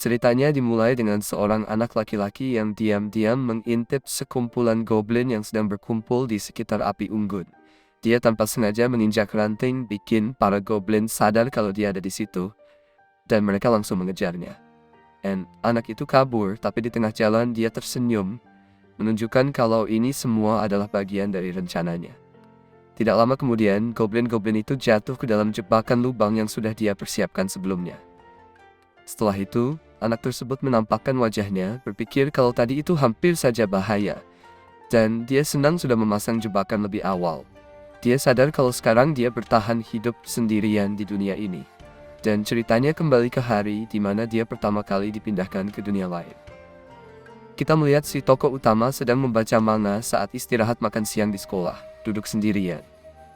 Ceritanya dimulai dengan seorang anak laki-laki yang diam-diam mengintip sekumpulan goblin yang sedang berkumpul di sekitar api unggun. Dia tanpa sengaja menginjak ranting, bikin para goblin sadar kalau dia ada di situ, dan mereka langsung mengejarnya. Dan anak itu kabur, tapi di tengah jalan dia tersenyum, menunjukkan kalau ini semua adalah bagian dari rencananya. Tidak lama kemudian, goblin-goblin itu jatuh ke dalam jebakan lubang yang sudah dia persiapkan sebelumnya. Setelah itu, anak tersebut menampakkan wajahnya, berpikir kalau tadi itu hampir saja bahaya. Dan dia senang sudah memasang jebakan lebih awal. Dia sadar kalau sekarang dia bertahan hidup sendirian di dunia ini. Dan ceritanya kembali ke hari di mana dia pertama kali dipindahkan ke dunia lain. Kita melihat si tokoh utama sedang membaca manga saat istirahat makan siang di sekolah, duduk sendirian.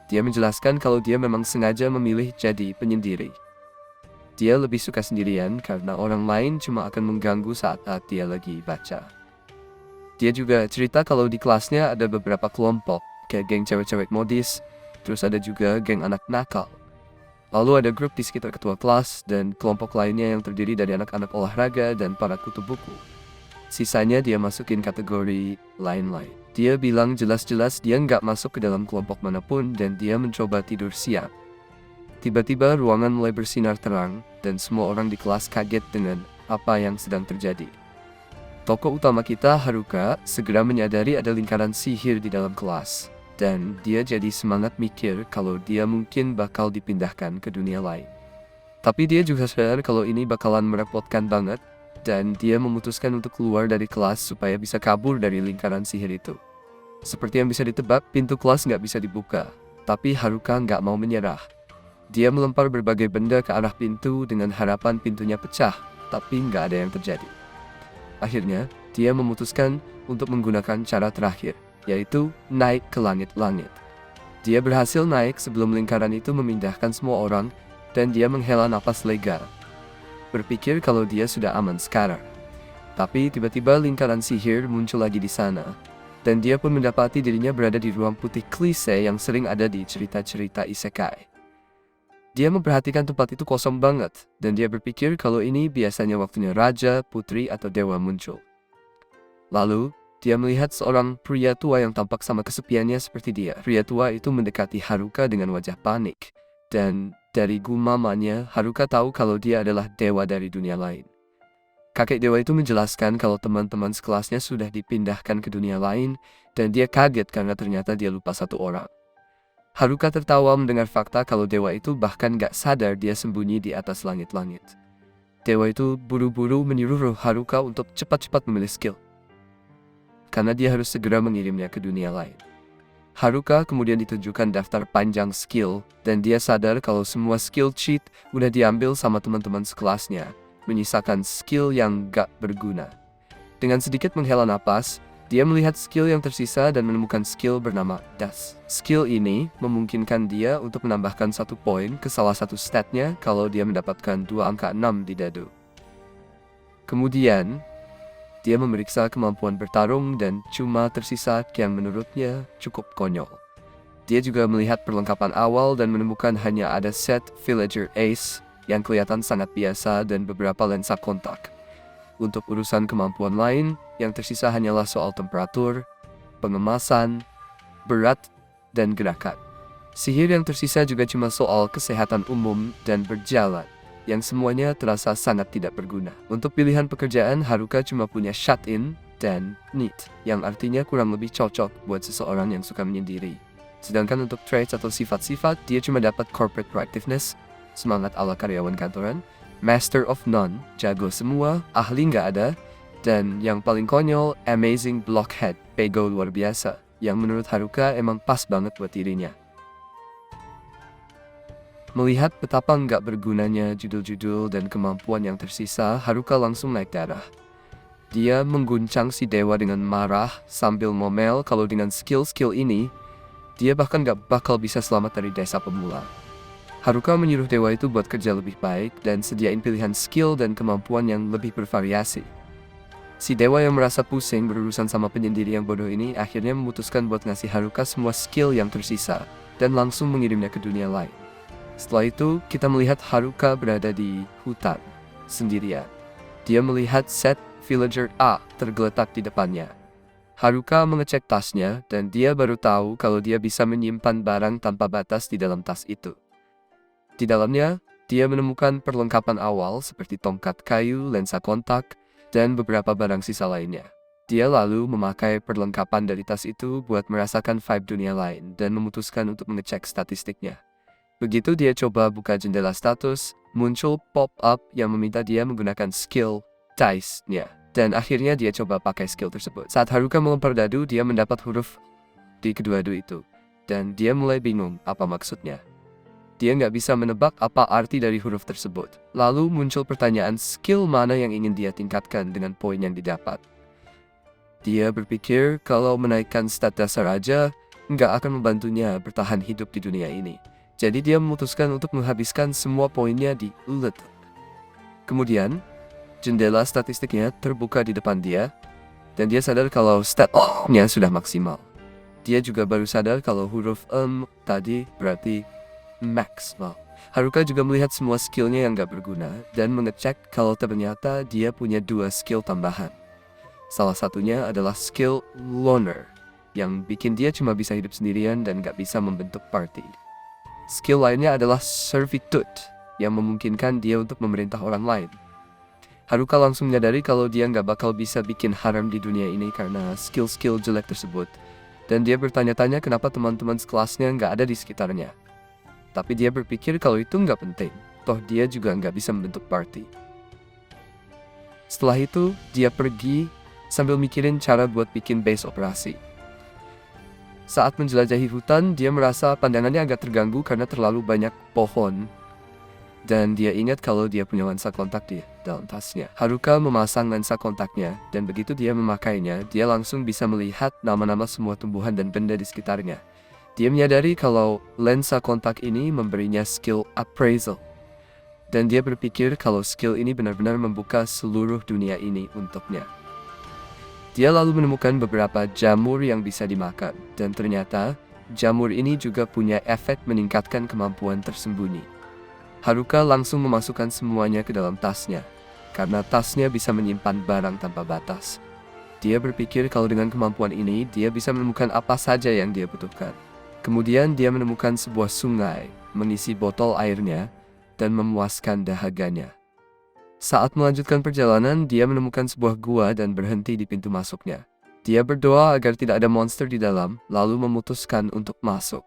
Dia menjelaskan kalau dia memang sengaja memilih jadi penyendiri. Dia lebih suka sendirian karena orang lain cuma akan mengganggu saat dia lagi baca. Dia juga cerita kalau di kelasnya ada beberapa kelompok, kayak geng cewek-cewek modis, terus ada juga geng anak nakal. Lalu ada grup di sekitar ketua kelas dan kelompok lainnya yang terdiri dari anak-anak olahraga dan para kutu buku. Sisanya dia masukin kategori lain-lain. Dia bilang jelas-jelas dia nggak masuk ke dalam kelompok manapun dan dia mencoba tidur siang. Tiba-tiba ruangan mulai bersinar terang dan semua orang di kelas kaget dengan apa yang sedang terjadi. Tokoh utama kita, Haruka, segera menyadari ada lingkaran sihir di dalam kelas. Dan dia jadi semangat mikir kalau dia mungkin bakal dipindahkan ke dunia lain. Tapi dia juga sadar kalau ini bakalan merepotkan banget. Dan dia memutuskan untuk keluar dari kelas supaya bisa kabur dari lingkaran sihir itu. Seperti yang bisa ditebak, pintu kelas nggak bisa dibuka. Tapi Haruka nggak mau menyerah. Dia melempar berbagai benda ke arah pintu dengan harapan pintunya pecah. Tapi nggak ada yang terjadi. Akhirnya, dia memutuskan untuk menggunakan cara terakhir, yaitu naik ke langit-langit. Dia berhasil naik sebelum lingkaran itu memindahkan semua orang, dan dia menghela napas lega, berpikir kalau dia sudah aman sekarang. Tapi tiba-tiba lingkaran sihir muncul lagi di sana, dan dia pun mendapati dirinya berada di ruang putih klise yang sering ada di cerita-cerita isekai. Dia memperhatikan tempat itu kosong banget, dan dia berpikir kalau ini biasanya waktunya raja, putri, atau dewa muncul. Lalu, dia melihat seorang pria tua yang tampak sama kesepiannya seperti dia. Pria tua itu mendekati Haruka dengan wajah panik. Dan dari gumamannya, Haruka tahu kalau dia adalah dewa dari dunia lain. Kakek dewa itu menjelaskan kalau teman-teman sekelasnya sudah dipindahkan ke dunia lain, dan dia kaget karena ternyata dia lupa satu orang. Haruka tertawa mendengar fakta kalau dewa itu bahkan gak sadar dia sembunyi di atas langit-langit. Dewa itu buru-buru menyuruh Haruka untuk cepat-cepat memilih skill, karena dia harus segera mengirimnya ke dunia lain. Haruka kemudian ditunjukkan daftar panjang skill, dan dia sadar kalau semua skill cheat udah diambil sama teman-teman sekelasnya, menyisakan skill yang gak berguna. Dengan sedikit menghela napas, dia melihat skill yang tersisa dan menemukan skill bernama Das. Skill ini memungkinkan dia untuk menambahkan 1 poin ke salah satu statnya kalau dia mendapatkan 2 angka 6 di dadu. Kemudian, dia memeriksa kemampuan bertarung dan cuma tersisa yang menurutnya cukup konyol. Dia juga melihat perlengkapan awal dan menemukan hanya ada set Villager Ace yang kelihatan sangat biasa dan beberapa lensa kontak. Untuk urusan kemampuan lain, yang tersisa hanyalah soal temperatur, pengemasan, berat, dan gerakan. Sihir yang tersisa juga cuma soal kesehatan umum dan berjalan, yang semuanya terasa sangat tidak berguna. Untuk pilihan pekerjaan, Haruka cuma punya shut-in dan neat, yang artinya kurang lebih cocok buat seseorang yang suka menyendiri. Sedangkan untuk traits atau sifat-sifat, dia cuma dapat corporate proactiveness, semangat ala karyawan kantoran, master of none, jago semua, ahli nggak ada, dan yang paling konyol, amazing blockhead, pego luar biasa, yang menurut Haruka emang pas banget buat dirinya. Melihat betapa nggak bergunanya judul-judul dan kemampuan yang tersisa, Haruka langsung naik darah. Dia mengguncang si dewa dengan marah sambil ngomel kalau dengan skill-skill ini, dia bahkan nggak bakal bisa selamat dari desa pemula. Haruka menyuruh dewa itu buat kerja lebih baik dan sediain pilihan skill dan kemampuan yang lebih bervariasi. Si dewa yang merasa pusing berurusan sama penyendiri yang bodoh ini akhirnya memutuskan buat ngasih Haruka semua skill yang tersisa dan langsung mengirimnya ke dunia lain. Setelah itu, kita melihat Haruka berada di hutan, sendirian. Dia melihat set villager A tergeletak di depannya. Haruka mengecek tasnya dan dia baru tahu kalau dia bisa menyimpan barang tanpa batas di dalam tas itu. Di dalamnya, dia menemukan perlengkapan awal seperti tongkat kayu, lensa kontak, dan beberapa barang sisa lainnya. Dia lalu memakai perlengkapan dari tas itu buat merasakan vibe dunia lain dan memutuskan untuk mengecek statistiknya. Begitu dia coba buka jendela status, muncul pop-up yang meminta dia menggunakan skill dice-nya. Dan akhirnya dia coba pakai skill tersebut. Saat Haruka melempar dadu, dia mendapat huruf di kedua dadu itu. Dan dia mulai bingung apa maksudnya. Dia nggak bisa menebak apa arti dari huruf tersebut. Lalu muncul pertanyaan skill mana yang ingin dia tingkatkan dengan poin yang didapat. Dia berpikir kalau menaikkan stat dasar aja nggak akan membantunya bertahan hidup di dunia ini. Jadi dia memutuskan untuk menghabiskan semua poinnya di ulet. Kemudian, jendela statistiknya terbuka di depan dia, dan dia sadar kalau stat-nya sudah maksimal. Dia juga baru sadar kalau huruf tadi berarti maximal. Haruka juga melihat semua skillnya yang gak berguna, dan mengecek kalau ternyata dia punya 2 skill tambahan. Salah satunya adalah skill loner, yang bikin dia cuma bisa hidup sendirian dan gak bisa membentuk party. Skill lainnya adalah servitude, yang memungkinkan dia untuk memerintah orang lain. Haruka langsung menyadari kalau dia nggak bakal bisa bikin haram di dunia ini karena skill-skill jelek tersebut. Dan dia bertanya-tanya kenapa teman-teman sekelasnya nggak ada di sekitarnya. Tapi dia berpikir kalau itu nggak penting, toh dia juga nggak bisa membentuk party. Setelah itu, dia pergi sambil mikirin cara buat bikin base operasi. Saat menjelajahi hutan, dia merasa pandangannya agak terganggu karena terlalu banyak pohon. Dan dia ingat kalau dia punya lensa kontak di dalam tasnya. Haruka memasang lensa kontaknya, dan begitu dia memakainya, dia langsung bisa melihat nama-nama semua tumbuhan dan benda di sekitarnya. Dia menyadari kalau lensa kontak ini memberinya skill appraisal. Dan dia berpikir kalau skill ini benar-benar membuka seluruh dunia ini untuknya. Dia lalu menemukan beberapa jamur yang bisa dimakan, dan ternyata jamur ini juga punya efek meningkatkan kemampuan tersembunyi. Haruka langsung memasukkan semuanya ke dalam tasnya, karena tasnya bisa menyimpan barang tanpa batas. Dia berpikir kalau dengan kemampuan ini, dia bisa menemukan apa saja yang dia butuhkan. Kemudian dia menemukan sebuah sungai, mengisi botol airnya, dan memuaskan dahaganya. Saat melanjutkan perjalanan, dia menemukan sebuah gua dan berhenti di pintu masuknya. Dia berdoa agar tidak ada monster di dalam, lalu memutuskan untuk masuk.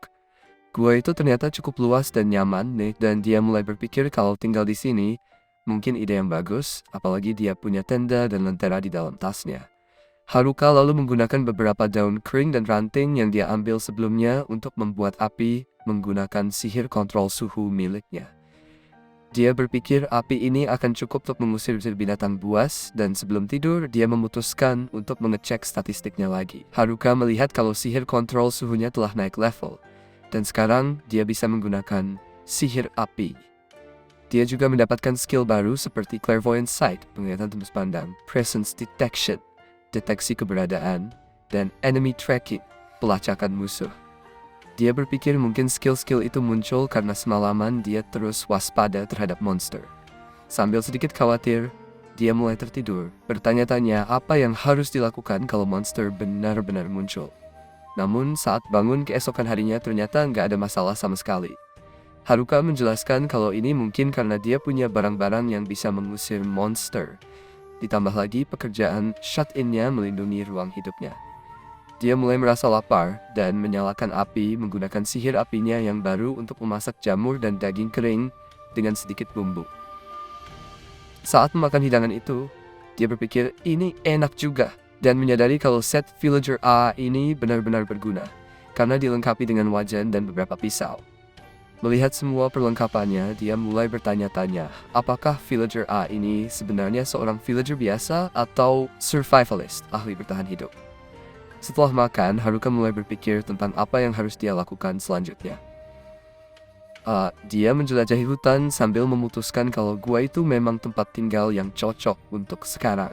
Gua itu ternyata cukup luas dan nyaman nih, dan dia mulai berpikir kalau tinggal di sini mungkin ide yang bagus, apalagi dia punya tenda dan lentera di dalam tasnya. Haruka lalu menggunakan beberapa daun kering dan ranting yang dia ambil sebelumnya untuk membuat api menggunakan sihir kontrol suhu miliknya. Dia berpikir api ini akan cukup untuk mengusir binatang buas, dan sebelum tidur dia memutuskan untuk mengecek statistiknya lagi. Haruka melihat kalau sihir kontrol suhunya telah naik level. Dan sekarang dia bisa menggunakan sihir api. Dia juga mendapatkan skill baru seperti clairvoyant sight, penglihatan tembus pandang, presence detection, deteksi keberadaan, dan enemy tracking, pelacakan musuh. Dia berpikir mungkin skill-skill itu muncul karena semalaman dia terus waspada terhadap monster. Sambil sedikit khawatir, dia mulai tertidur, bertanya-tanya apa yang harus dilakukan kalau monster benar-benar muncul. Namun saat bangun keesokan harinya ternyata nggak ada masalah sama sekali. Haruka menjelaskan kalau ini mungkin karena dia punya barang-barang yang bisa mengusir monster. Ditambah lagi pekerjaan shut-in-nya melindungi ruang hidupnya. Dia mulai merasa lapar dan menyalakan api menggunakan sihir apinya yang baru untuk memasak jamur dan daging kering dengan sedikit bumbu. Saat memakan hidangan itu, dia berpikir ini enak juga. Dan menyadari kalau set villager A ini benar-benar berguna, karena dilengkapi dengan wajan dan beberapa pisau. Melihat semua perlengkapannya, dia mulai bertanya-tanya, apakah villager A ini sebenarnya seorang villager biasa atau survivalist, ahli bertahan hidup. Setelah makan, Haruka mulai berpikir tentang apa yang harus dia lakukan selanjutnya. Dia menjelajahi hutan sambil memutuskan kalau gua itu memang tempat tinggal yang cocok untuk sekarang.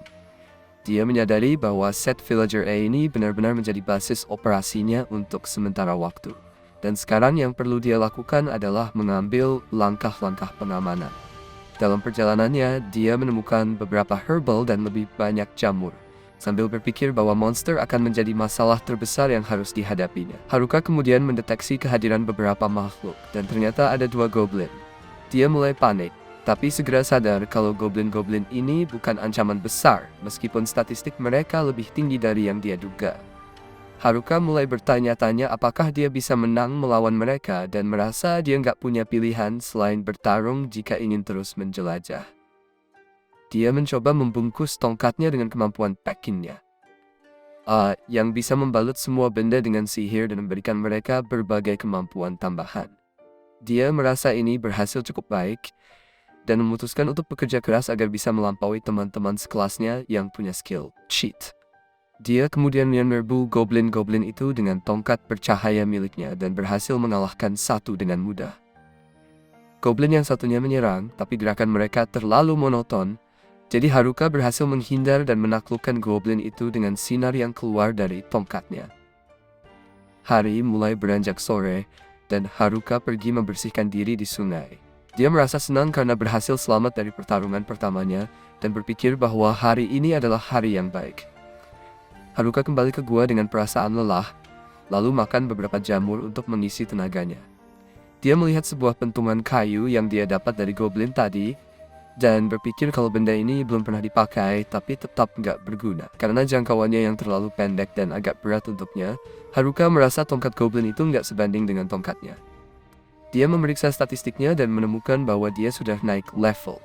Dia menyadari bahwa set villager A ini benar-benar menjadi basis operasinya untuk sementara waktu. Dan sekarang yang perlu dia lakukan adalah mengambil langkah-langkah pengamanan. Dalam perjalanannya, dia menemukan beberapa herbal dan lebih banyak jamur, sambil berpikir bahwa monster akan menjadi masalah terbesar yang harus dihadapinya. Haruka kemudian mendeteksi kehadiran beberapa makhluk, dan ternyata ada 2 goblin. Dia mulai panik, tapi segera sadar kalau goblin-goblin ini bukan ancaman besar, meskipun statistik mereka lebih tinggi dari yang dia duga. Haruka mulai bertanya-tanya apakah dia bisa menang melawan mereka dan merasa dia nggak punya pilihan selain bertarung jika ingin terus menjelajah. Dia mencoba membungkus tongkatnya dengan kemampuan Pekinnya, yang bisa membalut semua benda dengan sihir dan memberikan mereka berbagai kemampuan tambahan. Dia merasa ini berhasil cukup baik, dan memutuskan untuk bekerja keras agar bisa melampaui teman-teman sekelasnya yang punya skill cheat. Dia kemudian menyerbu goblin-goblin itu dengan tongkat bercahaya miliknya dan berhasil mengalahkan satu dengan mudah. Goblin yang satunya menyerang, tapi gerakan mereka terlalu monoton, jadi Haruka berhasil menghindar dan menaklukkan goblin itu dengan sinar yang keluar dari tongkatnya. Hari mulai beranjak sore, dan Haruka pergi membersihkan diri di sungai. Dia merasa senang karena berhasil selamat dari pertarungan pertamanya, dan berpikir bahwa hari ini adalah hari yang baik. Haruka kembali ke gua dengan perasaan lelah, lalu makan beberapa jamur untuk mengisi tenaganya. Dia melihat sebuah pentungan kayu yang dia dapat dari goblin tadi, dan berpikir kalau benda ini belum pernah dipakai tapi tetap nggak berguna. Karena jangkauannya yang terlalu pendek dan agak berat untuknya, Haruka merasa tongkat goblin itu nggak sebanding dengan tongkatnya. Dia memeriksa statistiknya dan menemukan bahwa dia sudah naik level.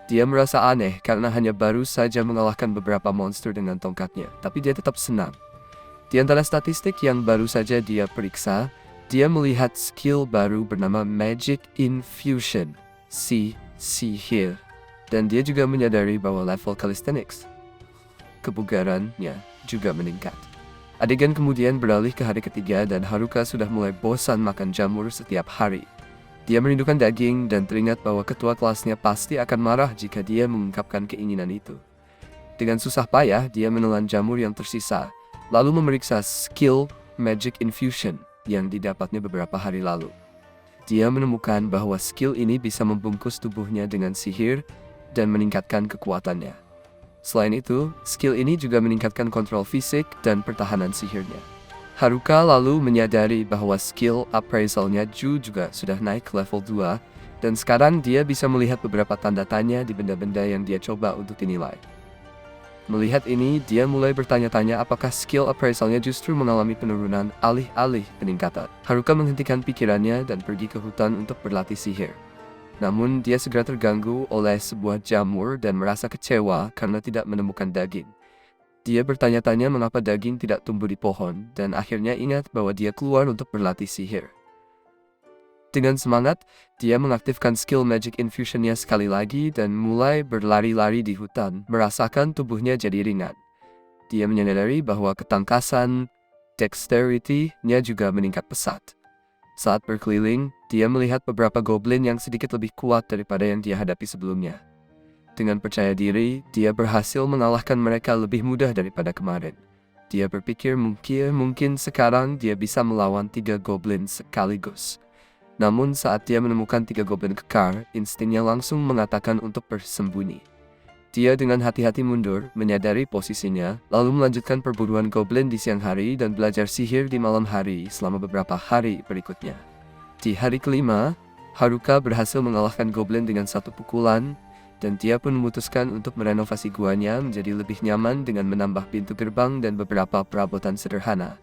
Dia merasa aneh karena hanya baru saja mengalahkan beberapa monster dengan tongkatnya, tapi dia tetap senang. Di antara statistik yang baru saja dia periksa, dia melihat skill baru bernama Magic Infusion, sihir, dan dia juga menyadari bahwa level calisthenics, kebugarannya, juga meningkat. Adegan kemudian beralih ke hari ketiga dan Haruka sudah mulai bosan makan jamur setiap hari. Dia merindukan daging dan teringat bahwa ketua kelasnya pasti akan marah jika dia mengungkapkan keinginan itu. Dengan susah payah, dia menelan jamur yang tersisa, lalu memeriksa skill Magic Infusion yang didapatnya beberapa hari lalu. Dia menemukan bahwa skill ini bisa membungkus tubuhnya dengan sihir dan meningkatkan kekuatannya. Selain itu, skill ini juga meningkatkan kontrol fisik dan pertahanan sihirnya. Haruka lalu menyadari bahwa skill appraisalnya juga sudah naik ke level 2, dan sekarang dia bisa melihat beberapa tanda tanya di benda-benda yang dia coba untuk dinilai. Melihat ini, dia mulai bertanya-tanya apakah skill appraisalnya justru mengalami penurunan alih-alih peningkatan. Haruka menghentikan pikirannya dan pergi ke hutan untuk berlatih sihir. Namun, dia segera terganggu oleh sebuah jamur dan merasa kecewa karena tidak menemukan daging. Dia bertanya-tanya mengapa daging tidak tumbuh di pohon, dan akhirnya ingat bahwa dia keluar untuk berlatih sihir. Dengan semangat, dia mengaktifkan skill Magic Infusion-nya sekali lagi dan mulai berlari-lari di hutan, merasakan tubuhnya jadi ringan. Dia menyadari bahwa ketangkasan dexterity-nya juga meningkat pesat. Saat berkeliling, dia melihat beberapa goblin yang sedikit lebih kuat daripada yang dia hadapi sebelumnya. Dengan percaya diri, dia berhasil mengalahkan mereka lebih mudah daripada kemarin. Dia berpikir mungkin sekarang dia bisa melawan 3 goblin sekaligus. Namun saat dia menemukan 3 goblin kekar, instingnya langsung mengatakan untuk bersembunyi. Dia dengan hati-hati mundur, menyadari posisinya, lalu melanjutkan perburuan goblin di siang hari dan belajar sihir di malam hari selama beberapa hari berikutnya. Di hari kelima, Haruka berhasil mengalahkan goblin dengan 1 pukulan, dan dia pun memutuskan untuk merenovasi guanya menjadi lebih nyaman dengan menambah pintu gerbang dan beberapa perabotan sederhana.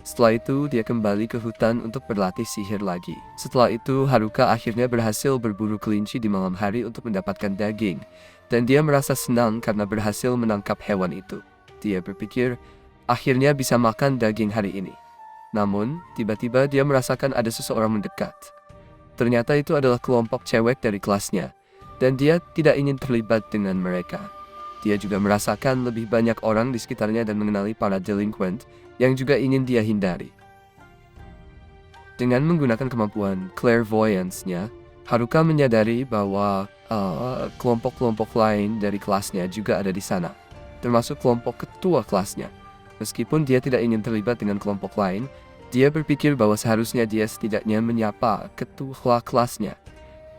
Setelah itu, dia kembali ke hutan untuk berlatih sihir lagi. Setelah itu, Haruka akhirnya berhasil berburu kelinci di malam hari untuk mendapatkan daging, dan dia merasa senang karena berhasil menangkap hewan itu. Dia berpikir, akhirnya bisa makan daging hari ini. Namun, tiba-tiba dia merasakan ada seseorang mendekat. Ternyata itu adalah kelompok cewek dari kelasnya, dan dia tidak ingin terlibat dengan mereka. Dia juga merasakan lebih banyak orang di sekitarnya dan mengenali para delinquent yang juga ingin dia hindari. Dengan menggunakan kemampuan clairvoyance-nya, Haruka menyadari bahwa kelompok-kelompok lain dari kelasnya juga ada di sana, termasuk kelompok ketua kelasnya. Meskipun dia tidak ingin terlibat dengan kelompok lain, dia berpikir bahwa seharusnya dia setidaknya menyapa ketua kelasnya.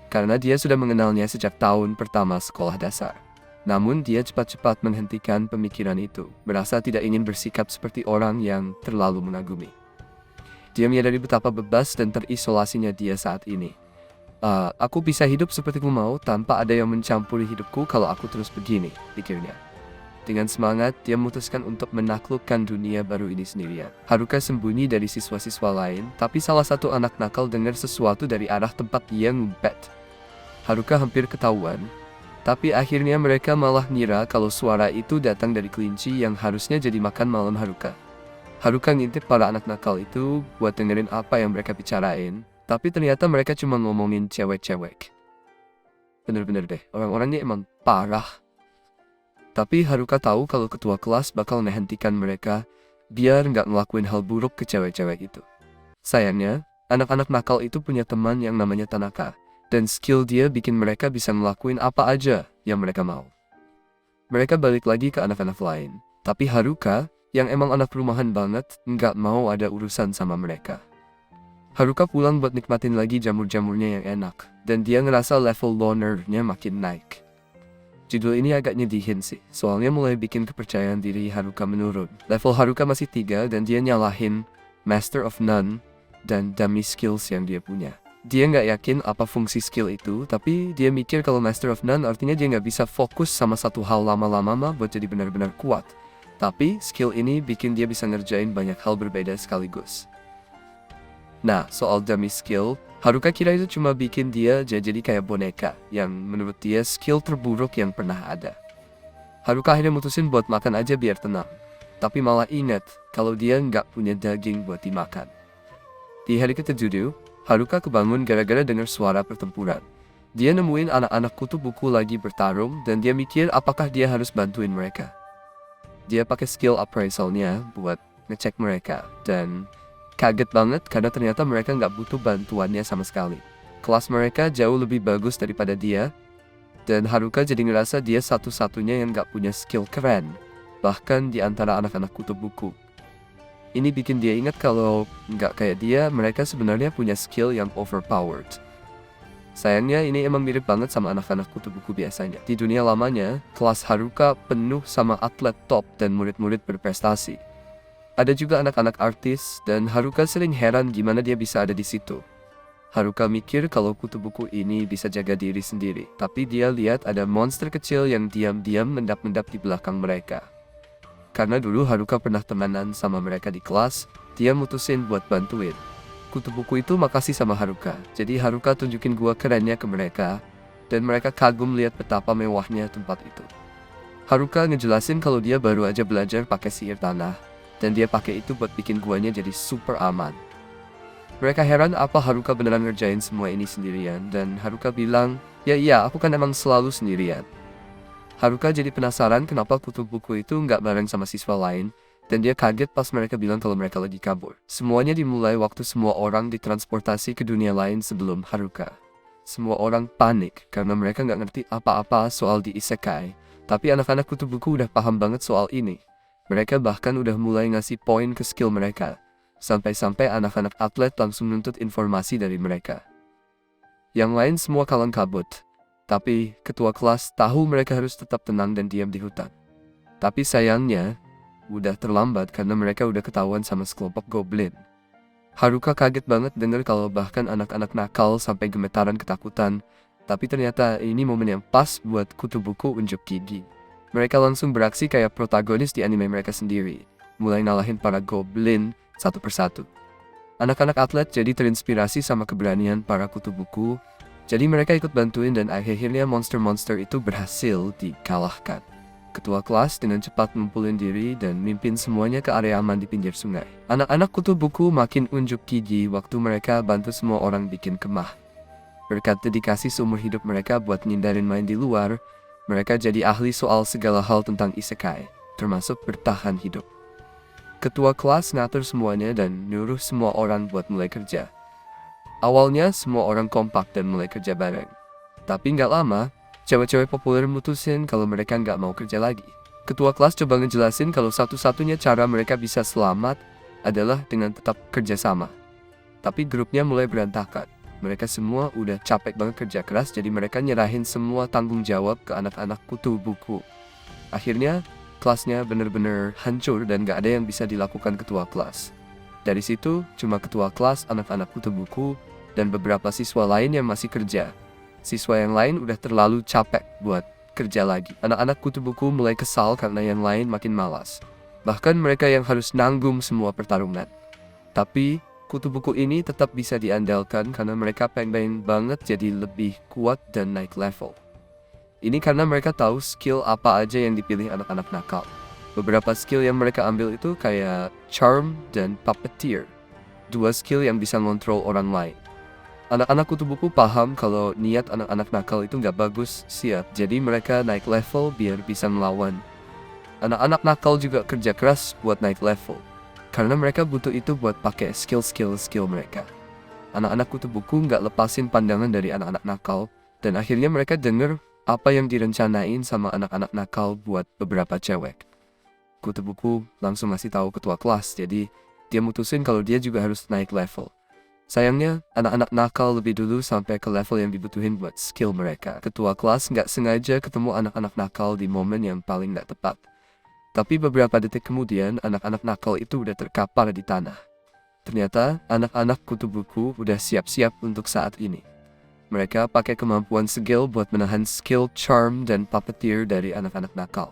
karena dia sudah mengenalnya sejak tahun pertama sekolah dasar. Namun dia cepat-cepat menghentikan pemikiran itu, merasa tidak ingin bersikap seperti orang yang terlalu mengagumi. Dia menyadari betapa bebas dan terisolasinya dia saat ini. Aku bisa hidup seperti ku mau tanpa ada yang mencampuri hidupku kalau aku terus begini, pikirnya. Dengan semangat, dia memutuskan untuk menaklukkan dunia baru ini sendirian. Haruka sembunyi dari siswa-siswa lain, tapi salah satu anak nakal dengar sesuatu dari arah tempat dia ngumpet. Haruka hampir ketahuan, tapi akhirnya mereka malah ngira kalau suara itu datang dari kelinci yang harusnya jadi makan malam Haruka. Haruka ngintip para anak nakal itu buat dengerin apa yang mereka bicarain, tapi ternyata mereka cuma ngomongin cewek-cewek. Bener-bener deh, orang-orangnya emang parah. Tapi Haruka tahu kalau ketua kelas bakal menghentikan mereka biar nggak ngelakuin hal buruk ke cewek-cewek itu. Sayangnya, anak-anak nakal itu punya teman yang namanya Tanaka. Dan skill dia bikin mereka bisa ngelakuin apa aja yang mereka mau. Mereka balik lagi ke anak-anak lain. Tapi Haruka, yang emang anak rumahan banget, nggak mau ada urusan sama mereka. Haruka pulang buat nikmatin lagi jamur-jamurnya yang enak. Dan dia ngerasa level loner-nya makin naik. Judul ini agak nyedihin sih, soalnya mulai bikin kepercayaan diri Haruka menurun. Level Haruka masih 3 dan dia nyalahin Master of None dan dummy skills yang dia punya. Dia nggak yakin apa fungsi skill itu, tapi dia mikir kalau Master of None artinya dia nggak bisa fokus sama satu hal lama-lama buat jadi benar-benar kuat. Tapi skill ini bikin dia bisa ngerjain banyak hal berbeda sekaligus. Nah, soal dummy skill, Haruka kira itu cuma bikin dia jadi kayak boneka, yang menurut dia skill terburuk yang pernah ada. Haruka akhirnya mutusin buat makan aja biar tenang, tapi malah ingat kalau dia nggak punya daging buat dimakan. Di hari ke-7, Haruka kebangun gara-gara dengar suara pertempuran. Dia nemuin anak-anak kutu buku lagi bertarung dan dia mikir apakah dia harus bantuin mereka. Dia pakai skill appraisalnya buat ngecek mereka dan kaget banget karena ternyata mereka nggak butuh bantuannya sama sekali. Kelas mereka jauh lebih bagus daripada dia dan Haruka jadi ngerasa dia satu-satunya yang nggak punya skill keren, bahkan di antara anak-anak kutu buku. Ini bikin dia ingat kalau nggak kayak dia, mereka sebenarnya punya skill yang overpowered. Sayangnya ini emang mirip banget sama anak-anak kutu buku biasanya. Di dunia lamanya, kelas Haruka penuh sama atlet top dan murid-murid berprestasi. Ada juga anak-anak artis dan Haruka sering heran gimana dia bisa ada di situ. Haruka mikir kalau kutu buku ini bisa jaga diri sendiri, tapi dia lihat ada monster kecil yang diam-diam mendap-mendap di belakang mereka. Karena dulu Haruka pernah temenan sama mereka di kelas, dia mutusin buat bantuin. Kutu buku itu makasih sama Haruka, jadi Haruka tunjukin gua kerennya ke mereka, dan mereka kagum lihat betapa mewahnya tempat itu. Haruka ngejelasin kalau dia baru aja belajar pakai sihir tanah, dan dia pakai itu buat bikin guanya jadi super aman. Mereka heran apa Haruka beneran ngerjain semua ini sendirian, dan Haruka bilang, ya iya, aku kan emang selalu sendirian. Haruka jadi penasaran kenapa kutu buku itu nggak bareng sama siswa lain, dan dia kaget pas mereka bilang kalau mereka lagi kabur. Semuanya dimulai waktu semua orang ditransportasi ke dunia lain sebelum Haruka. Semua orang panik karena mereka nggak ngerti apa-apa soal di isekai, tapi anak-anak kutu buku udah paham banget soal ini. Mereka bahkan udah mulai ngasih poin ke skill mereka, sampai-sampai anak-anak atlet langsung nuntut informasi dari mereka. Yang lain semua kalang kabut. Tapi ketua kelas tahu mereka harus tetap tenang dan diam di hutan. Tapi sayangnya, udah terlambat karena mereka udah ketahuan sama sekelompok goblin. Haruka kaget banget dengar kalau bahkan anak-anak nakal sampai gemetaran ketakutan. Tapi ternyata ini momen yang pas buat kutu buku unjuk gigi. Mereka langsung beraksi kayak protagonis di anime mereka sendiri, mulai ngalahin para goblin satu persatu. Anak-anak atlet jadi terinspirasi sama keberanian para kutu buku. Jadi mereka ikut bantuin dan akhirnya monster-monster itu berhasil dikalahkan. Ketua kelas dengan cepat ngumpulin diri dan mimpin semuanya ke area aman di pinggir sungai. Anak-anak kutu buku makin unjuk gigi waktu mereka bantu semua orang bikin kemah. Berkat dedikasi seumur hidup mereka buat ngindarin main di luar, mereka jadi ahli soal segala hal tentang isekai, termasuk bertahan hidup. Ketua kelas ngatur semuanya dan nyuruh semua orang buat mulai kerja. Awalnya semua orang kompak dan mulai kerja bareng. Tapi nggak lama, cewek-cewek populer mutusin kalau mereka nggak mau kerja lagi. Ketua kelas coba ngejelasin kalau satu-satunya cara mereka bisa selamat adalah dengan tetap kerja sama. Tapi grupnya mulai berantakan. Mereka semua udah capek banget kerja keras, jadi mereka nyerahin semua tanggung jawab ke anak-anak kutu buku. Akhirnya, kelasnya bener-bener hancur dan gak ada yang bisa dilakukan ketua kelas. Dari situ, cuma ketua kelas, anak-anak kutu buku, dan beberapa siswa lain yang masih kerja. Siswa yang lain udah terlalu capek buat kerja lagi. Anak-anak kutu buku mulai kesal karena yang lain makin malas. Bahkan mereka yang harus nanggung semua pertarungan. Tapi, kutu buku ini tetap bisa diandalkan karena mereka pengen banget jadi lebih kuat dan naik level. Ini karena mereka tahu skill apa aja yang dipilih anak-anak nakal. Beberapa skill yang mereka ambil itu kayak Charm dan Puppeteer. Dua skill yang bisa ngontrol orang lain. Anak-anak kutu buku paham kalau niat anak-anak nakal itu nggak bagus, siap. Jadi mereka naik level biar bisa melawan. Anak-anak nakal juga kerja keras buat naik level. Karena mereka butuh itu buat pakai skill mereka. Anak-anak kutu buku nggak lepasin pandangan dari anak-anak nakal, dan akhirnya mereka denger apa yang direncanain sama anak-anak nakal buat beberapa cewek. Kutu buku langsung ngasih tahu ketua kelas, jadi dia mutusin kalau dia juga harus naik level. Sayangnya, anak-anak nakal lebih dulu sampai ke level yang dibutuhin buat skill mereka. Ketua kelas nggak sengaja ketemu anak-anak nakal di momen yang paling nggak tepat. Tapi beberapa detik kemudian, anak-anak nakal itu udah terkapar di tanah. Ternyata, anak-anak kutu buku udah siap-siap untuk saat ini. Mereka pakai kemampuan segel buat menahan skill Charm dan Puppeteer dari anak-anak nakal.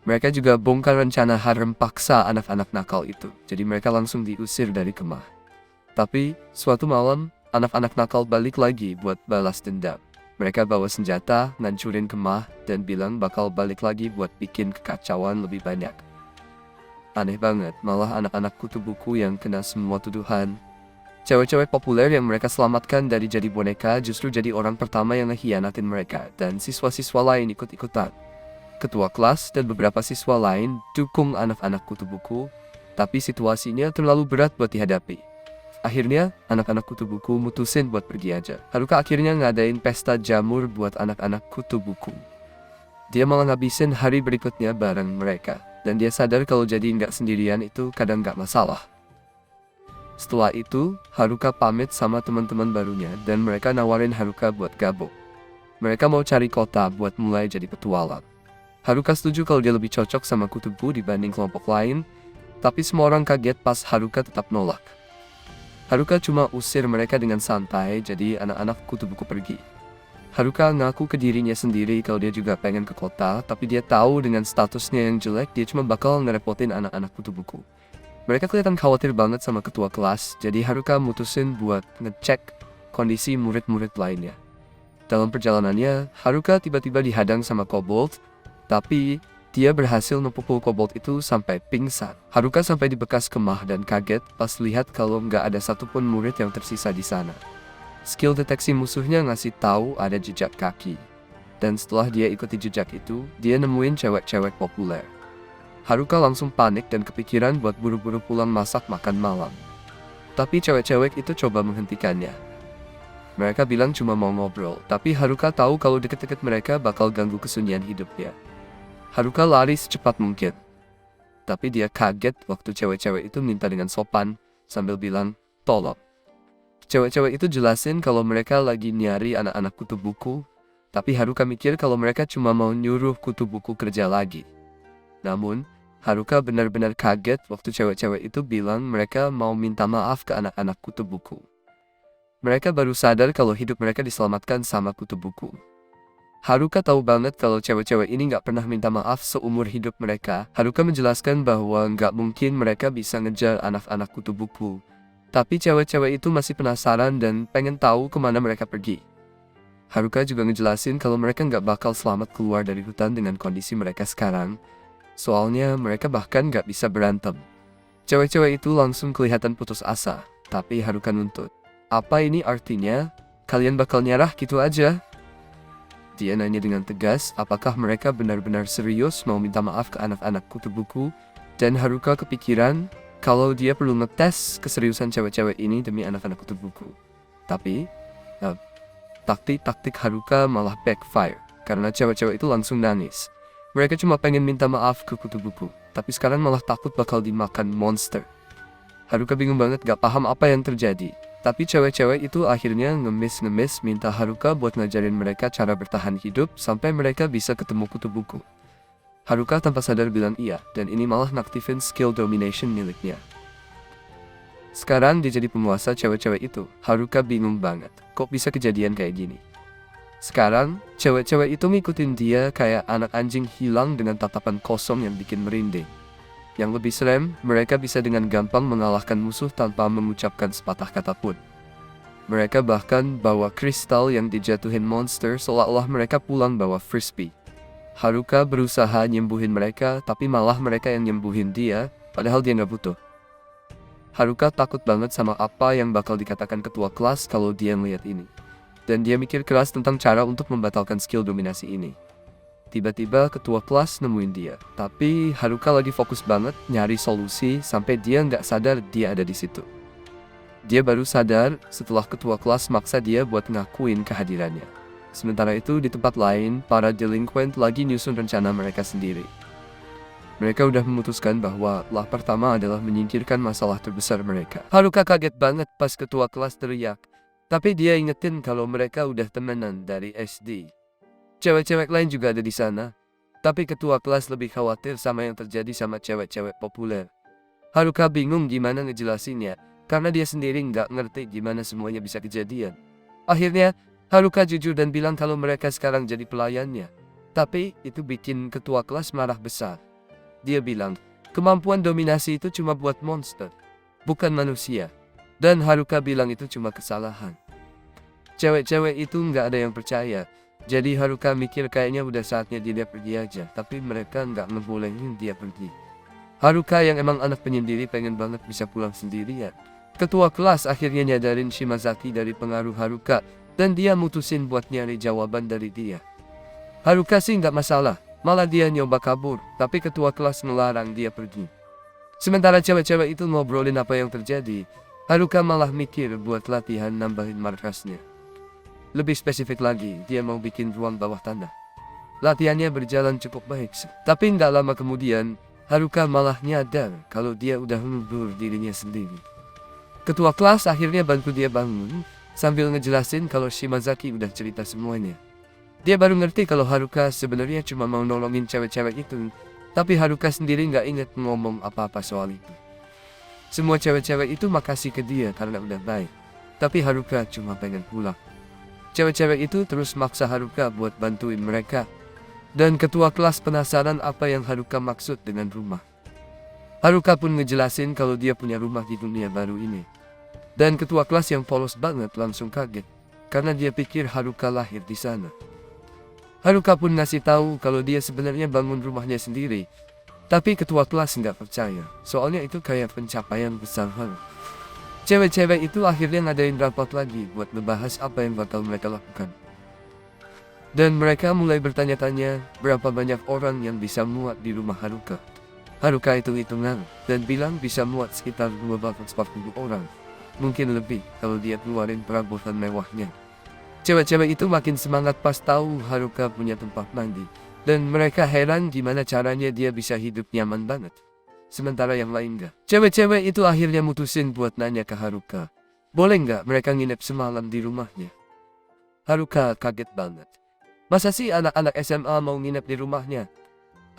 Mereka juga bongkar rencana harem paksa anak-anak nakal itu, jadi mereka langsung diusir dari kemah. Tapi, suatu malam, anak-anak nakal balik lagi buat balas dendam. Mereka bawa senjata, ngancurin kemah, dan bilang bakal balik lagi buat bikin kekacauan lebih banyak. Aneh banget, malah anak-anak kutu buku yang kena semua tuduhan. Cewek-cewek populer yang mereka selamatkan dari jadi boneka justru jadi orang pertama yang ngehianatin mereka, dan siswa-siswa lain ikut-ikutan. Ketua kelas dan beberapa siswa lain dukung anak-anak kutu buku, tapi situasinya terlalu berat buat dihadapi. Akhirnya, anak-anak kutu buku mutusin buat pergi aja. Haruka akhirnya ngadain pesta jamur buat anak-anak kutu buku. Dia malah ngabisin hari berikutnya bareng mereka. Dan dia sadar kalau jadi nggak sendirian itu kadang nggak masalah. Setelah itu, Haruka pamit sama teman-teman barunya dan mereka nawarin Haruka buat gabung. Mereka mau cari kota buat mulai jadi petualang. Haruka setuju kalau dia lebih cocok sama kutu buku dibanding kelompok lain, tapi semua orang kaget pas Haruka tetap nolak. Haruka cuma usir mereka dengan santai, jadi anak-anak kutu buku pergi. Haruka ngaku ke dirinya sendiri kalau dia juga pengen ke kota, tapi dia tahu dengan statusnya yang jelek, dia cuma bakal ngerepotin anak-anak kutu buku. Mereka kelihatan khawatir banget sama ketua kelas, jadi Haruka mutusin buat ngecek kondisi murid-murid lainnya. Dalam perjalanannya, Haruka tiba-tiba dihadang sama kobold, tapi dia berhasil memukul kobold itu sampai pingsan. Haruka sampai di bekas kemah dan kaget pas lihat kalau nggak ada satupun murid yang tersisa di sana. Skill deteksi musuhnya ngasih tahu ada jejak kaki. Dan setelah dia ikuti jejak itu, dia nemuin cewek-cewek populer. Haruka langsung panik dan kepikiran buat buru-buru pulang masak makan malam. Tapi cewek-cewek itu coba menghentikannya. Mereka bilang cuma mau ngobrol, tapi Haruka tahu kalau deket-deket mereka bakal ganggu kesunyian hidupnya. Haruka lari secepat mungkin. Tapi dia kaget waktu cewek-cewek itu minta dengan sopan sambil bilang, tolong. Cewek-cewek itu jelasin kalau mereka lagi nyari anak-anak kutu buku, tapi Haruka mikir kalau mereka cuma mau nyuruh kutu buku kerja lagi. Namun, Haruka benar-benar kaget waktu cewek-cewek itu bilang mereka mau minta maaf ke anak-anak kutu buku. Mereka baru sadar kalau hidup mereka diselamatkan sama kutu buku. Haruka tahu banget kalau cewek-cewek ini nggak pernah minta maaf seumur hidup mereka. Haruka menjelaskan bahwa nggak mungkin mereka bisa ngejar anak-anak kutu buku. Tapi cewek-cewek itu masih penasaran dan pengen tahu kemana mereka pergi. Haruka juga ngejelasin kalau mereka nggak bakal selamat keluar dari hutan dengan kondisi mereka sekarang. Soalnya mereka bahkan nggak bisa berantem. Cewek-cewek itu langsung kelihatan putus asa, tapi Haruka nuntut. Apa ini artinya? Kalian bakal nyerah gitu aja? Dia nanya dengan tegas apakah mereka benar-benar serius mau minta maaf ke anak-anak kutu buku, dan Haruka kepikiran kalau dia perlu ngetes keseriusan cewek-cewek ini demi anak-anak kutu buku. Tapi, taktik Haruka malah backfire, karena cewek-cewek itu langsung nangis. Mereka cuma pengen minta maaf ke kutu buku, tapi sekarang malah takut bakal dimakan monster. Haruka bingung banget gak paham apa yang terjadi. Tapi cewek-cewek itu akhirnya ngemis minta Haruka buat ngajarin mereka cara bertahan hidup sampai mereka bisa ketemu kutu buku. Haruka tanpa sadar bilang iya, dan ini malah ngaktifin skill domination miliknya. Sekarang dia jadi penguasa cewek-cewek itu. Haruka bingung banget, kok bisa kejadian kayak gini. Sekarang, cewek-cewek itu ngikutin dia kayak anak anjing hilang dengan tatapan kosong yang bikin merinding. Yang lebih serem, mereka bisa dengan gampang mengalahkan musuh tanpa mengucapkan sepatah kata pun. Mereka bahkan bawa kristal yang dijatuhin monster seolah-olah mereka pulang bawa frisbee. Haruka berusaha nyembuhin mereka, tapi malah mereka yang nyembuhin dia, padahal dia nggak butuh. Haruka takut banget sama apa yang bakal dikatakan ketua kelas kalau dia melihat ini. Dan dia mikir keras tentang cara untuk membatalkan skill dominasi ini. Tiba-tiba ketua kelas nemuin dia, tapi Haruka lagi fokus banget nyari solusi sampai dia nggak sadar dia ada di situ. Dia baru sadar setelah ketua kelas maksa dia buat ngakuin kehadirannya. Sementara itu di tempat lain, para delinquent lagi nyusun rencana mereka sendiri. Mereka udah memutuskan bahwa lah pertama adalah menyingkirkan masalah terbesar mereka. Haruka kaget banget pas ketua kelas teriak, tapi dia ingetin kalau mereka udah temenan dari SD. Cewek-cewek lain juga ada di sana, tapi ketua kelas lebih khawatir sama yang terjadi sama cewek-cewek populer. Haruka bingung gimana ngejelasinnya, karena dia sendiri nggak ngerti gimana semuanya bisa kejadian. Akhirnya, Haruka jujur dan bilang kalau mereka sekarang jadi pelayannya. Tapi itu bikin ketua kelas marah besar. Dia bilang, kemampuan dominasi itu cuma buat monster, bukan manusia. Dan Haruka bilang itu cuma kesalahan. Cewek-cewek itu nggak ada yang percaya. Jadi Haruka mikir kayaknya udah saatnya dia pergi aja, tapi mereka nggak ngebolehin dia pergi. Haruka yang emang anak penyendiri pengen banget bisa pulang sendirian. Ketua kelas akhirnya nyadarin Shimazaki dari pengaruh Haruka, dan dia mutusin buat nyari jawaban dari dia. Haruka sih nggak masalah, malah dia nyoba kabur, tapi ketua kelas ngelarang dia pergi. Sementara cewek-cewek itu ngobrolin apa yang terjadi, Haruka malah mikir buat latihan nambahin markasnya. Lebih spesifik lagi, dia mau bikin ruang bawah tanah. Latihannya berjalan cukup baik, tapi nggak lama kemudian, Haruka malah nyadar kalau dia udah mundur dirinya sendiri. Ketua kelas akhirnya bantu dia bangun, sambil ngejelasin kalau Shimazaki udah cerita semuanya. Dia baru ngerti kalau Haruka sebenarnya cuma mau nolongin cewek-cewek itu, tapi Haruka sendiri nggak inget ngomong apa-apa soal itu. Semua cewek-cewek itu makasih ke dia karena udah baik, tapi Haruka cuma pengen pulang. Cewek-cewek itu terus maksa Haruka buat bantuin mereka. Dan ketua kelas penasaran apa yang Haruka maksud dengan rumah. Haruka pun ngejelasin kalau dia punya rumah di dunia baru ini. Dan ketua kelas yang polos banget langsung kaget, karena dia pikir Haruka lahir di sana. Haruka pun ngasih tahu kalau dia sebenarnya bangun rumahnya sendiri. Tapi ketua kelas nggak percaya, soalnya itu kayak pencapaian besar banget. Cewek-cewek itu akhirnya ngadain rapat lagi buat ngebahas apa yang bakal mereka lakukan. Dan mereka mulai bertanya-tanya berapa banyak orang yang bisa muat di rumah Haruka. Haruka hitung-hitungan dan bilang bisa muat sekitar 240 orang. Mungkin lebih kalau dia keluarin perabotan mewahnya. Cewek-cewek itu makin semangat pas tahu Haruka punya tempat mandi. Dan mereka heran gimana caranya dia bisa hidup nyaman banget. Sementara yang lain enggak. Cewek-cewek itu akhirnya mutusin buat nanya ke Haruka, boleh nggak mereka nginep semalam di rumahnya? Haruka kaget banget. Masa sih anak-anak SMA mau nginep di rumahnya?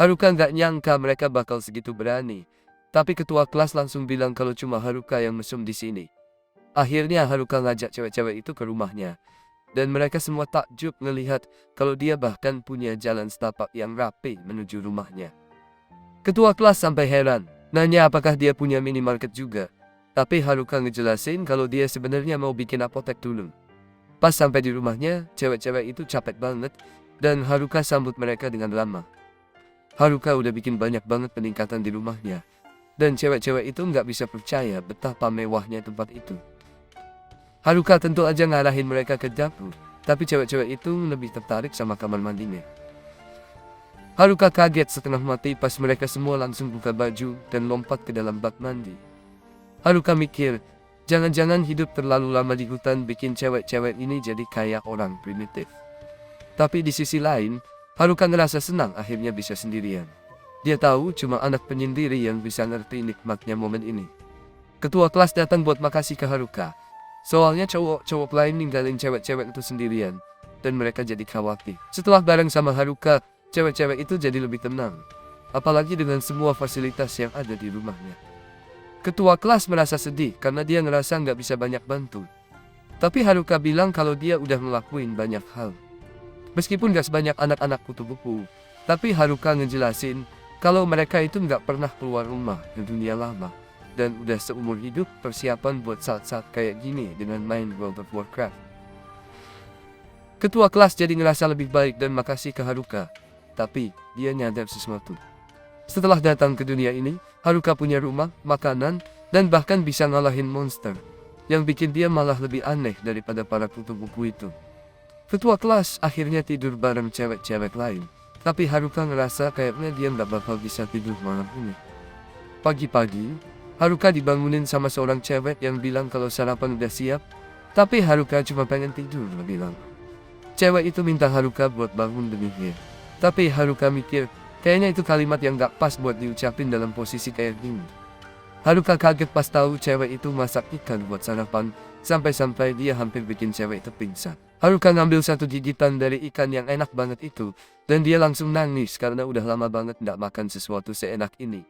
Haruka nggak nyangka mereka bakal segitu berani. Tapi ketua kelas langsung bilang kalau cuma Haruka yang mesum di sini. Akhirnya Haruka ngajak cewek-cewek itu ke rumahnya. Dan mereka semua takjub ngelihat kalau dia bahkan punya jalan setapak yang rapi menuju rumahnya. Ketua kelas sampai heran, nanya apakah dia punya minimarket juga. Tapi Haruka ngejelasin kalau dia sebenarnya mau bikin apotek dulu. Pas sampai di rumahnya, cewek-cewek itu capek banget, dan Haruka sambut mereka dengan lama. Haruka udah bikin banyak banget peningkatan di rumahnya, dan cewek-cewek itu nggak bisa percaya betapa mewahnya tempat itu. Haruka tentu aja ngarahin mereka ke dapur, tapi cewek-cewek itu lebih tertarik sama kamar mandinya. Haruka kaget setengah mati pas mereka semua langsung buka baju dan lompat ke dalam bak mandi. Haruka mikir, jangan-jangan hidup terlalu lama di hutan bikin cewek-cewek ini jadi kayak orang primitif. Tapi di sisi lain, Haruka ngerasa senang akhirnya bisa sendirian. Dia tahu cuma anak penyendiri yang bisa ngerti nikmatnya momen ini. Ketua kelas datang buat makasih ke Haruka. Soalnya cowok-cowok lain ninggalin cewek-cewek itu sendirian, dan mereka jadi khawatir. Setelah bareng sama Haruka, cewek-cewek itu jadi lebih tenang. Apalagi dengan semua fasilitas yang ada di rumahnya. Ketua kelas merasa sedih karena dia ngerasa nggak bisa banyak bantu. Tapi Haruka bilang kalau dia udah ngelakuin banyak hal. Meskipun gak sebanyak anak-anak kutu-buku, tapi Haruka ngejelasin kalau mereka itu nggak pernah keluar rumah di dunia lama. Dan udah seumur hidup persiapan buat saat-saat kayak gini dengan main World of Warcraft. Ketua kelas jadi ngerasa lebih baik dan makasih ke Haruka. Tapi dia nyadar sesuatu. Setelah datang ke dunia ini, Haruka punya rumah, makanan, dan bahkan bisa ngalahin monster. Yang bikin dia malah lebih aneh daripada para kutu buku itu. Ketua kelas akhirnya tidur bareng cewek-cewek lain. Tapi Haruka ngerasa kayaknya dia nggak bakal bisa tidur malam ini. Pagi-pagi, Haruka dibangunin sama seorang cewek yang bilang kalau sarapan udah siap. Tapi Haruka cuma pengen tidur lebih lama. Cewek itu minta Haruka buat bangun demi dia. Tapi Haruka mikir, kayaknya itu kalimat yang gak pas buat diucapin dalam posisi kayak gini. Haruka kaget pas tahu cewek itu masak ikan buat sarapan, sampai-sampai dia hampir bikin cewek itu pingsan. Haruka ngambil satu gigitan dari ikan yang enak banget itu, dan dia langsung nangis karena udah lama banget gak makan sesuatu seenak ini.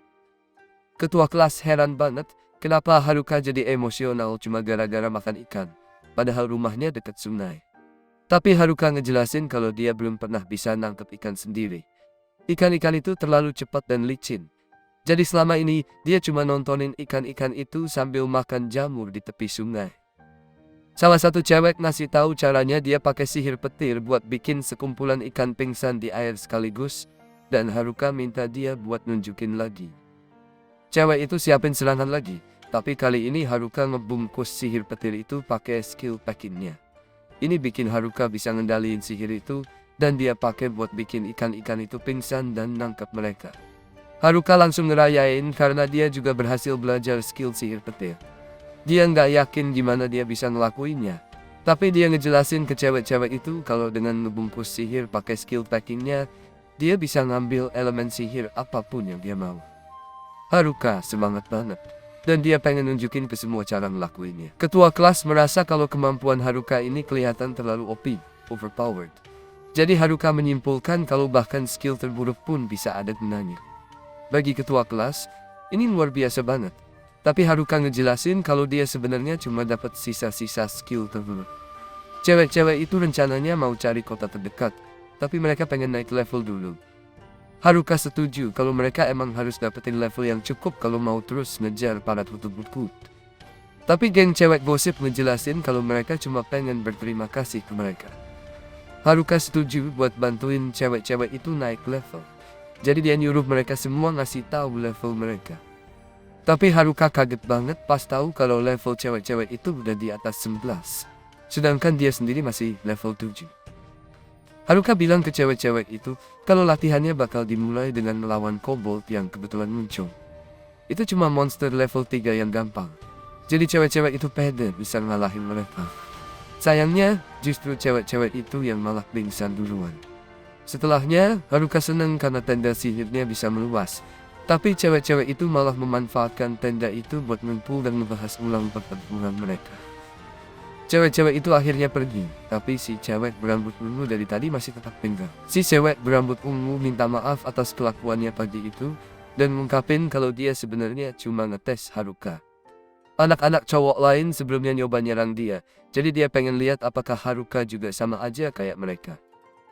Ketua kelas heran banget, kenapa Haruka jadi emosional cuma gara-gara makan ikan, padahal rumahnya dekat sungai. Tapi Haruka ngejelasin kalau dia belum pernah bisa nangkep ikan sendiri. Ikan-ikan itu terlalu cepat dan licin. Jadi selama ini, dia cuma nontonin ikan-ikan itu sambil makan jamur di tepi sungai. Salah satu cewek ngasih tahu caranya dia pakai sihir petir buat bikin sekumpulan ikan pingsan di air sekaligus, dan Haruka minta dia buat nunjukin lagi. Cewek itu siapin serangan lagi, tapi kali ini Haruka ngebungkus sihir petir itu pakai skill packingnya. Ini bikin Haruka bisa ngendaliin sihir itu, dan dia pakai buat bikin ikan-ikan itu pingsan dan nangkep mereka. Haruka langsung ngerayain karena dia juga berhasil belajar skill sihir petir. Dia nggak yakin gimana dia bisa ngelakuinnya, tapi dia ngejelasin ke cewek-cewek itu kalau dengan ngebungkus sihir pakai skill packingnya, dia bisa ngambil elemen sihir apapun yang dia mau. Haruka semangat banget, dan dia pengen nunjukin ke semua cara ngelakuinnya. Ketua kelas merasa kalau kemampuan Haruka ini kelihatan terlalu OP, overpowered. Jadi Haruka menyimpulkan kalau bahkan skill terburuk pun bisa ada gunanya. Bagi ketua kelas, ini luar biasa banget. Tapi Haruka ngejelasin kalau dia sebenarnya cuma dapat sisa-sisa skill terburuk. Cewek-cewek itu rencananya mau cari kota terdekat, tapi mereka pengen naik level dulu. Haruka setuju kalau mereka emang harus dapetin level yang cukup kalau mau terus ngejar para kutu-buku. Tapi geng cewek gosip ngejelasin kalau mereka cuma pengen berterima kasih ke mereka. Haruka setuju buat bantuin cewek-cewek itu naik level. Jadi dia nyuruh mereka semua ngasih tahu level mereka. Tapi Haruka kaget banget pas tahu kalau level cewek-cewek itu udah di atas 11. Sedangkan dia sendiri masih level 7. Haruka bilang ke cewek-cewek itu kalau latihannya bakal dimulai dengan melawan kobold yang kebetulan muncul. Itu cuma monster level 3 yang gampang. Jadi cewek-cewek itu pede bisa ngalahin mereka. Sayangnya, justru cewek-cewek itu yang malah pingsan duluan. Setelahnya, Haruka senang karena tenda sihirnya bisa meluas. Tapi cewek-cewek itu malah memanfaatkan tenda itu buat ngumpul dan membahas ulang pertempuran mereka. Cewek-cewek itu akhirnya pergi, tapi si cewek berambut ungu dari tadi masih tetap tinggal. Si cewek berambut ungu minta maaf atas kelakuannya pagi itu, dan ngungkapin kalau dia sebenarnya cuma ngetes Haruka. Anak-anak cowok lain sebelumnya nyoba nyerang dia, jadi dia pengen lihat apakah Haruka juga sama aja kayak mereka.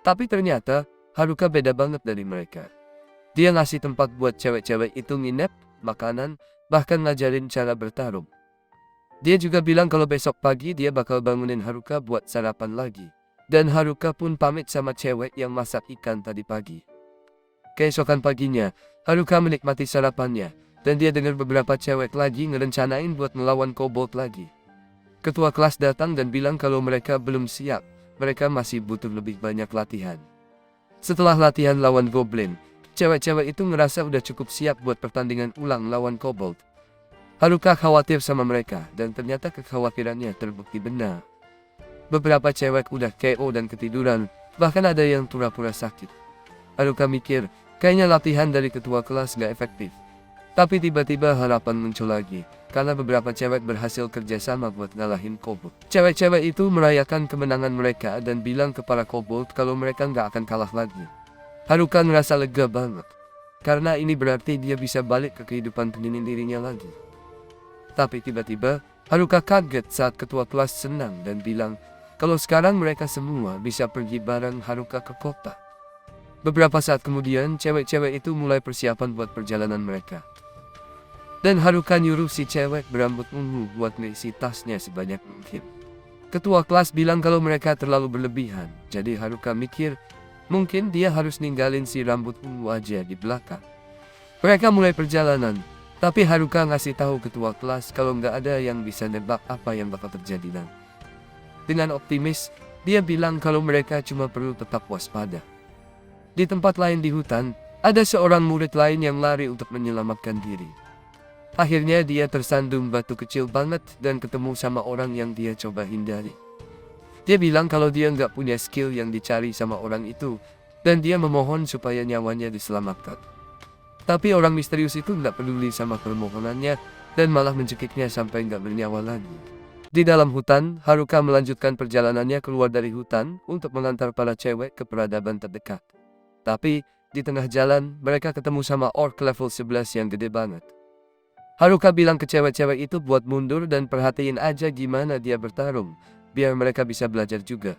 Tapi ternyata, Haruka beda banget dari mereka. Dia ngasih tempat buat cewek-cewek itu nginep, makanan, bahkan ngajarin cara bertarung. Dia juga bilang kalau besok pagi dia bakal bangunin Haruka buat sarapan lagi. Dan Haruka pun pamit sama cewek yang masak ikan tadi pagi. Keesokan paginya, Haruka menikmati sarapannya, dan dia dengar beberapa cewek lagi ngerencanain buat melawan kobold lagi. Ketua kelas datang dan bilang kalau mereka belum siap, mereka masih butuh lebih banyak latihan. Setelah latihan lawan goblin, cewek-cewek itu ngerasa udah cukup siap buat pertandingan ulang lawan kobold. Haruka khawatir sama mereka, dan ternyata kekhawatirannya terbukti benar. Beberapa cewek udah KO dan ketiduran, bahkan ada yang pura-pura sakit. Haruka mikir, kayaknya latihan dari ketua kelas gak efektif. Tapi tiba-tiba harapan muncul lagi. karena beberapa cewek berhasil kerjasama buat ngalahin kobold. Cewek-cewek itu merayakan kemenangan mereka dan bilang kepada kobold kalau mereka nggak akan kalah lagi. Haruka ngerasa lega banget, karena ini berarti dia bisa balik ke kehidupan penyendirinya lagi. Tapi tiba-tiba, Haruka kaget saat ketua kelas senang dan bilang kalau sekarang mereka semua bisa pergi bareng Haruka ke kota. Beberapa saat kemudian, cewek-cewek itu mulai persiapan buat perjalanan mereka. Dan Haruka nyuruh si cewek berambut ungu buat ngisi tasnya sebanyak mungkin. Ketua kelas bilang kalau mereka terlalu berlebihan, jadi Haruka mikir mungkin dia harus ninggalin si rambut ungu aja di belakang. Mereka mulai perjalanan, tapi Haruka ngasih tahu ketua kelas kalau nggak ada yang bisa nebak apa yang bakal terjadi nanti. Dengan optimis, dia bilang kalau mereka cuma perlu tetap waspada. Di tempat lain di hutan, ada seorang murid lain yang lari untuk menyelamatkan diri. Akhirnya dia tersandung batu kecil banget dan ketemu sama orang yang dia coba hindari. Dia bilang kalau dia nggak punya skill yang dicari sama orang itu, dan dia memohon supaya nyawanya diselamatkan. Tapi orang misterius itu nggak peduli sama permohonannya, dan malah mencekiknya sampai nggak bernyawa lagi. Di dalam hutan, Haruka melanjutkan perjalanannya keluar dari hutan untuk mengantar para cewek ke peradaban terdekat. Tapi, di tengah jalan, mereka ketemu sama orc level 11 yang gede banget. Haruka bilang ke cewek-cewek itu buat mundur dan perhatiin aja gimana dia bertarung, biar mereka bisa belajar juga.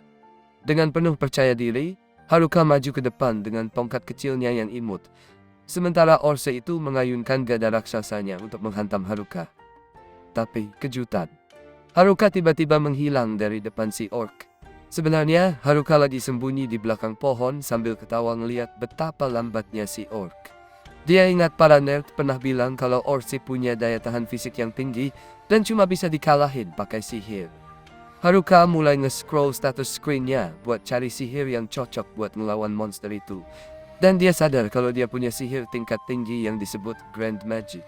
Dengan penuh percaya diri, Haruka maju ke depan dengan tongkat kecilnya yang imut. Sementara orc itu mengayunkan gada raksasanya untuk menghantam Haruka. Tapi, kejutan. Haruka tiba-tiba menghilang dari depan si orc. Sebenarnya, Haruka lagi sembunyi di belakang pohon sambil ketawa ngeliat betapa lambatnya si orc. Dia ingat para nerd pernah bilang kalau orc punya daya tahan fisik yang tinggi dan cuma bisa dikalahin pakai sihir. Haruka mulai nge-scroll status screen-nya buat cari sihir yang cocok buat melawan monster itu. Dan dia sadar kalau dia punya sihir tingkat tinggi yang disebut Grand Magic.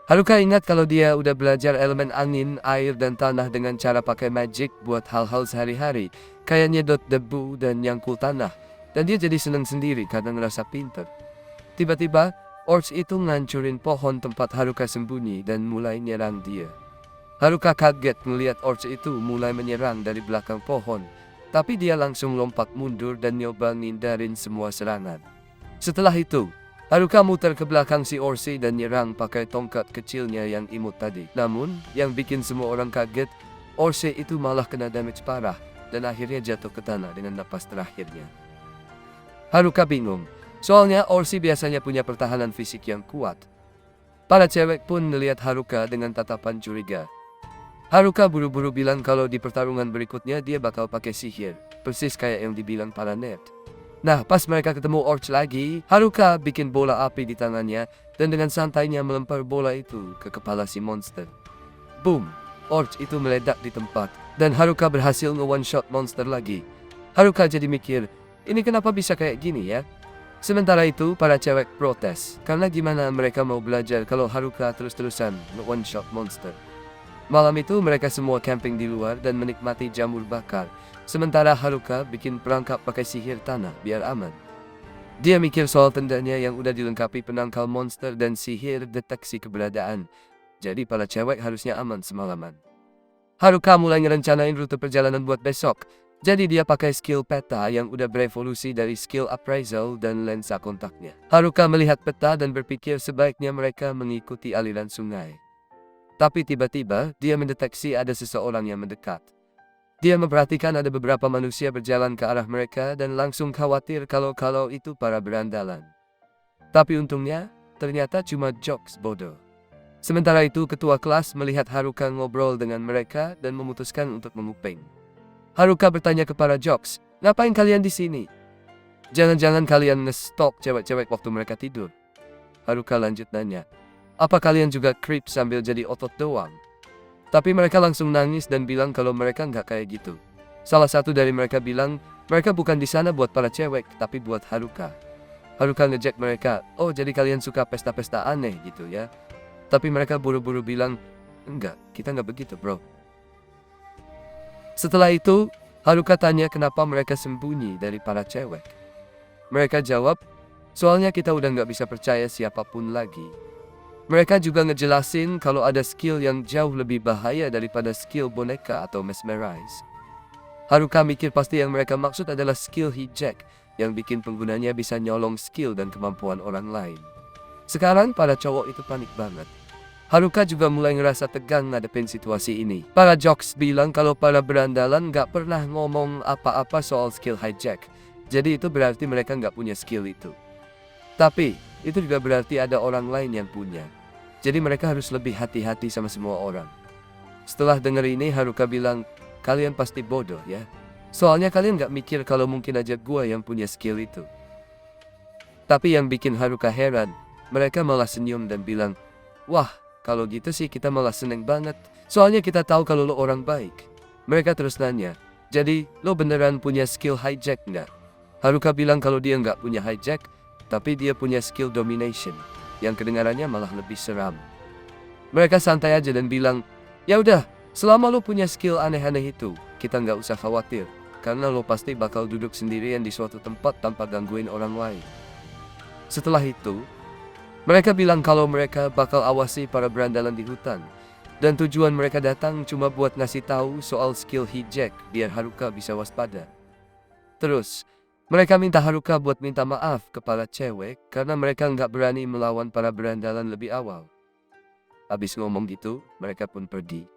Haruka ingat kalau dia udah belajar elemen angin, air, dan tanah dengan cara pakai magic buat hal-hal sehari-hari, kayak nyedot debu dan nyangkul tanah. Dan dia jadi seneng sendiri karena ngerasa pinter. Tiba-tiba, orcs itu ngancurin pohon tempat Haruka sembunyi dan mulai nyerang dia. Haruka kaget melihat orcs itu mulai menyerang dari belakang pohon, tapi dia langsung lompat mundur dan nyoba ngindarin semua serangan. Setelah itu, Haruka muter ke belakang si orc dan nyerang pakai tongkat kecilnya yang imut tadi. Namun, yang bikin semua orang kaget, orc itu malah kena damage parah dan akhirnya jatuh ke tanah dengan napas terakhirnya. Haruka bingung. Soalnya orc biasanya punya pertahanan fisik yang kuat. Para cewek pun melihat Haruka dengan tatapan curiga. Haruka buru-buru bilang kalau di pertarungan berikutnya dia bakal pakai sihir, persis kayak yang dibilang para nerd. Nah, pas mereka ketemu orc lagi, Haruka bikin bola api di tangannya dan dengan santainya melempar bola itu ke kepala si monster. Boom! Orc itu meledak di tempat dan Haruka berhasil nge-one shot monster lagi. Haruka jadi mikir, ini kenapa bisa kayak gini ya? Sementara itu, para cewek protes, karena gimana mereka mau belajar kalau Haruka terus-terusan one shot monster. Malam itu mereka semua camping di luar dan menikmati jamur bakar, sementara Haruka bikin perangkap pakai sihir tanah biar aman. Dia mikir soal tendanya yang udah dilengkapi penangkal monster dan sihir deteksi keberadaan, jadi para cewek harusnya aman semalaman. Haruka mulai ngerencanain rute perjalanan buat besok. Jadi dia pakai skill peta yang udah berevolusi dari skill appraisal dan lensa kontaknya. Haruka melihat peta dan berpikir sebaiknya mereka mengikuti aliran sungai. Tapi tiba-tiba dia mendeteksi ada seseorang yang mendekat. Dia memperhatikan ada beberapa manusia berjalan ke arah mereka dan langsung khawatir kalau itu para berandalan. Tapi untungnya, ternyata cuma jokes bodoh. Sementara itu ketua kelas melihat Haruka ngobrol dengan mereka dan memutuskan untuk menguping. Haruka bertanya kepada jokes, ngapain kalian di sini? Jangan-jangan kalian nge-stalk cewek-cewek waktu mereka tidur? Haruka lanjut nanya, apa kalian juga creep sambil jadi otot doang? Tapi mereka langsung nangis dan bilang kalau mereka nggak kayak gitu. Salah satu dari mereka bilang, mereka bukan di sana buat para cewek, tapi buat Haruka. Haruka ngejek mereka, oh jadi kalian suka pesta-pesta aneh gitu ya? Tapi mereka buru-buru bilang, enggak, kita nggak begitu bro. Setelah itu, Haruka tanya kenapa mereka sembunyi dari para cewek. Mereka jawab, soalnya kita udah nggak bisa percaya siapapun lagi. Mereka juga ngejelasin kalau ada skill yang jauh lebih bahaya daripada skill boneka atau mesmerize. Haruka mikir pasti yang mereka maksud adalah skill hijack yang bikin penggunanya bisa nyolong skill dan kemampuan orang lain. Sekarang para cowok itu panik banget. Haruka juga mulai ngerasa tegang ngadepin situasi ini. Para jocks bilang kalau para berandalan gak pernah ngomong apa-apa soal skill hijack. Jadi itu berarti mereka gak punya skill itu. Tapi itu juga berarti ada orang lain yang punya. Jadi mereka harus lebih hati-hati sama semua orang. Setelah denger ini Haruka bilang, kalian pasti bodoh ya. Soalnya kalian gak mikir kalau mungkin aja gua yang punya skill itu. Tapi yang bikin Haruka heran, mereka malah senyum dan bilang, wah, kalau gitu sih kita malah seneng banget. Soalnya kita tahu kalau lo orang baik. Mereka terus nanya, jadi lo beneran punya skill hijack nggak? Haruka bilang kalau dia nggak punya hijack, tapi dia punya skill domination, yang kedengarannya malah lebih seram. Mereka santai aja dan bilang, ya udah, selama lo punya skill aneh-aneh itu, kita nggak usah khawatir, karena lo pasti bakal duduk sendirian di suatu tempat tanpa gangguin orang lain. Setelah itu, mereka bilang kalau mereka bakal awasi para berandalan di hutan. Dan tujuan mereka datang cuma buat ngasih tahu soal skill hijack biar Haruka bisa waspada. Terus, mereka minta Haruka buat minta maaf ke para cewek karena mereka nggak berani melawan para berandalan lebih awal. Habis ngomong gitu, mereka pun pergi.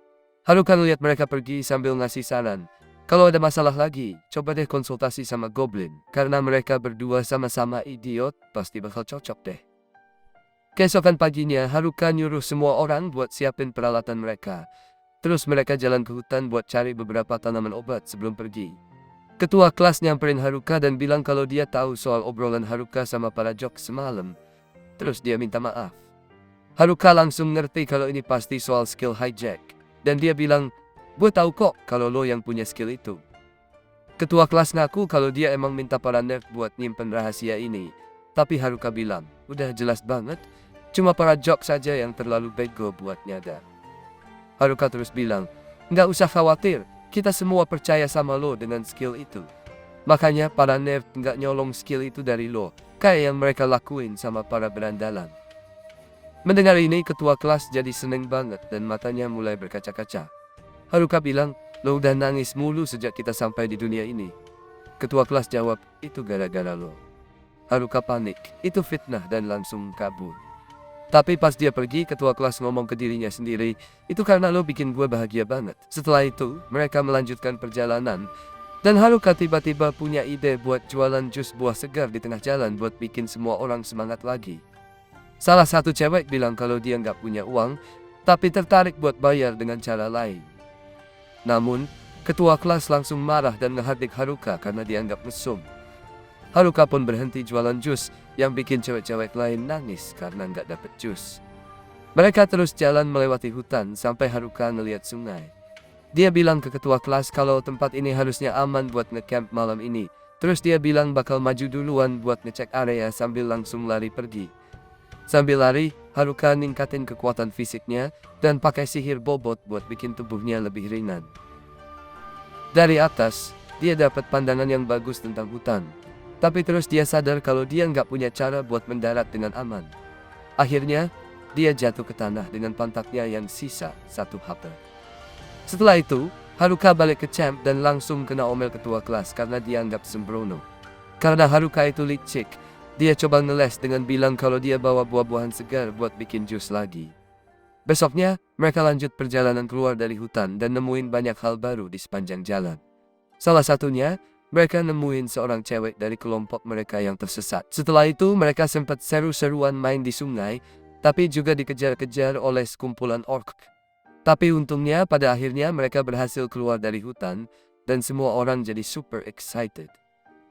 Haruka lihat mereka pergi sambil ngasih saran. Kalau ada masalah lagi, coba deh konsultasi sama Goblin. Karena mereka berdua sama-sama idiot, pasti bakal cocok deh. Keesokan paginya, Haruka nyuruh semua orang buat siapin peralatan mereka. Terus mereka jalan ke hutan buat cari beberapa tanaman obat sebelum pergi. Ketua kelas nyamperin Haruka dan bilang kalau dia tahu soal obrolan Haruka sama para jok semalam. Terus dia minta maaf. Haruka langsung ngerti kalau ini pasti soal skill hijack. Dan dia bilang, gue tahu kok kalau lo yang punya skill itu. Ketua kelas ngaku kalau dia emang minta para nerd buat nyimpen rahasia ini. Tapi Haruka bilang, udah jelas banget. Cuma para jok saja yang terlalu bego buat nyadar. Haruka terus bilang, nggak usah khawatir, kita semua percaya sama lo dengan skill itu. Makanya para nerd nggak nyolong skill itu dari lo, kayak yang mereka lakuin sama para berandalan. Mendengar ini ketua kelas jadi seneng banget dan matanya mulai berkaca-kaca. Haruka bilang, lo udah nangis mulu sejak kita sampai di dunia ini. Ketua kelas jawab, itu gara-gara lo. Haruka panik, itu fitnah dan langsung kabur. Tapi pas dia pergi, ketua kelas ngomong ke dirinya sendiri, itu karena lo bikin gue bahagia banget. Setelah itu, mereka melanjutkan perjalanan. Dan Haruka tiba-tiba punya ide buat jualan jus buah segar di tengah jalan buat bikin semua orang semangat lagi. Salah satu cewek bilang kalau dia nggak punya uang, tapi tertarik buat bayar dengan cara lain. Namun, ketua kelas langsung marah dan ngehardik Haruka karena dianggap mesum. Haruka pun berhenti jualan jus yang bikin cewek-cewek lain nangis karena nggak dapet jus. Mereka terus jalan melewati hutan sampai Haruka ngeliat sungai. Dia bilang ke ketua kelas kalau tempat ini harusnya aman buat ngecamp malam ini. Terus dia bilang bakal maju duluan buat ngecek area sambil langsung lari pergi. Sambil lari, Haruka ningkatin kekuatan fisiknya dan pakai sihir bobot buat bikin tubuhnya lebih ringan. Dari atas, dia dapat pandangan yang bagus tentang hutan. Tapi terus dia sadar kalau dia nggak punya cara buat mendarat dengan aman. Akhirnya, dia jatuh ke tanah dengan pantatnya yang sisa satu HP. Setelah itu, Haruka balik ke camp dan langsung kena omel ketua kelas karena dianggap sembrono. Karena Haruka itu licik, dia coba ngeles dengan bilang kalau dia bawa buah-buahan segar buat bikin jus lagi. Besoknya, mereka lanjut perjalanan keluar dari hutan dan nemuin banyak hal baru di sepanjang jalan. Salah satunya, mereka nemuin seorang cewek dari kelompok mereka yang tersesat. Setelah itu mereka sempat seru-seruan main di sungai, tapi juga dikejar-kejar oleh sekumpulan orc. Tapi untungnya pada akhirnya mereka berhasil keluar dari hutan, dan semua orang jadi super excited.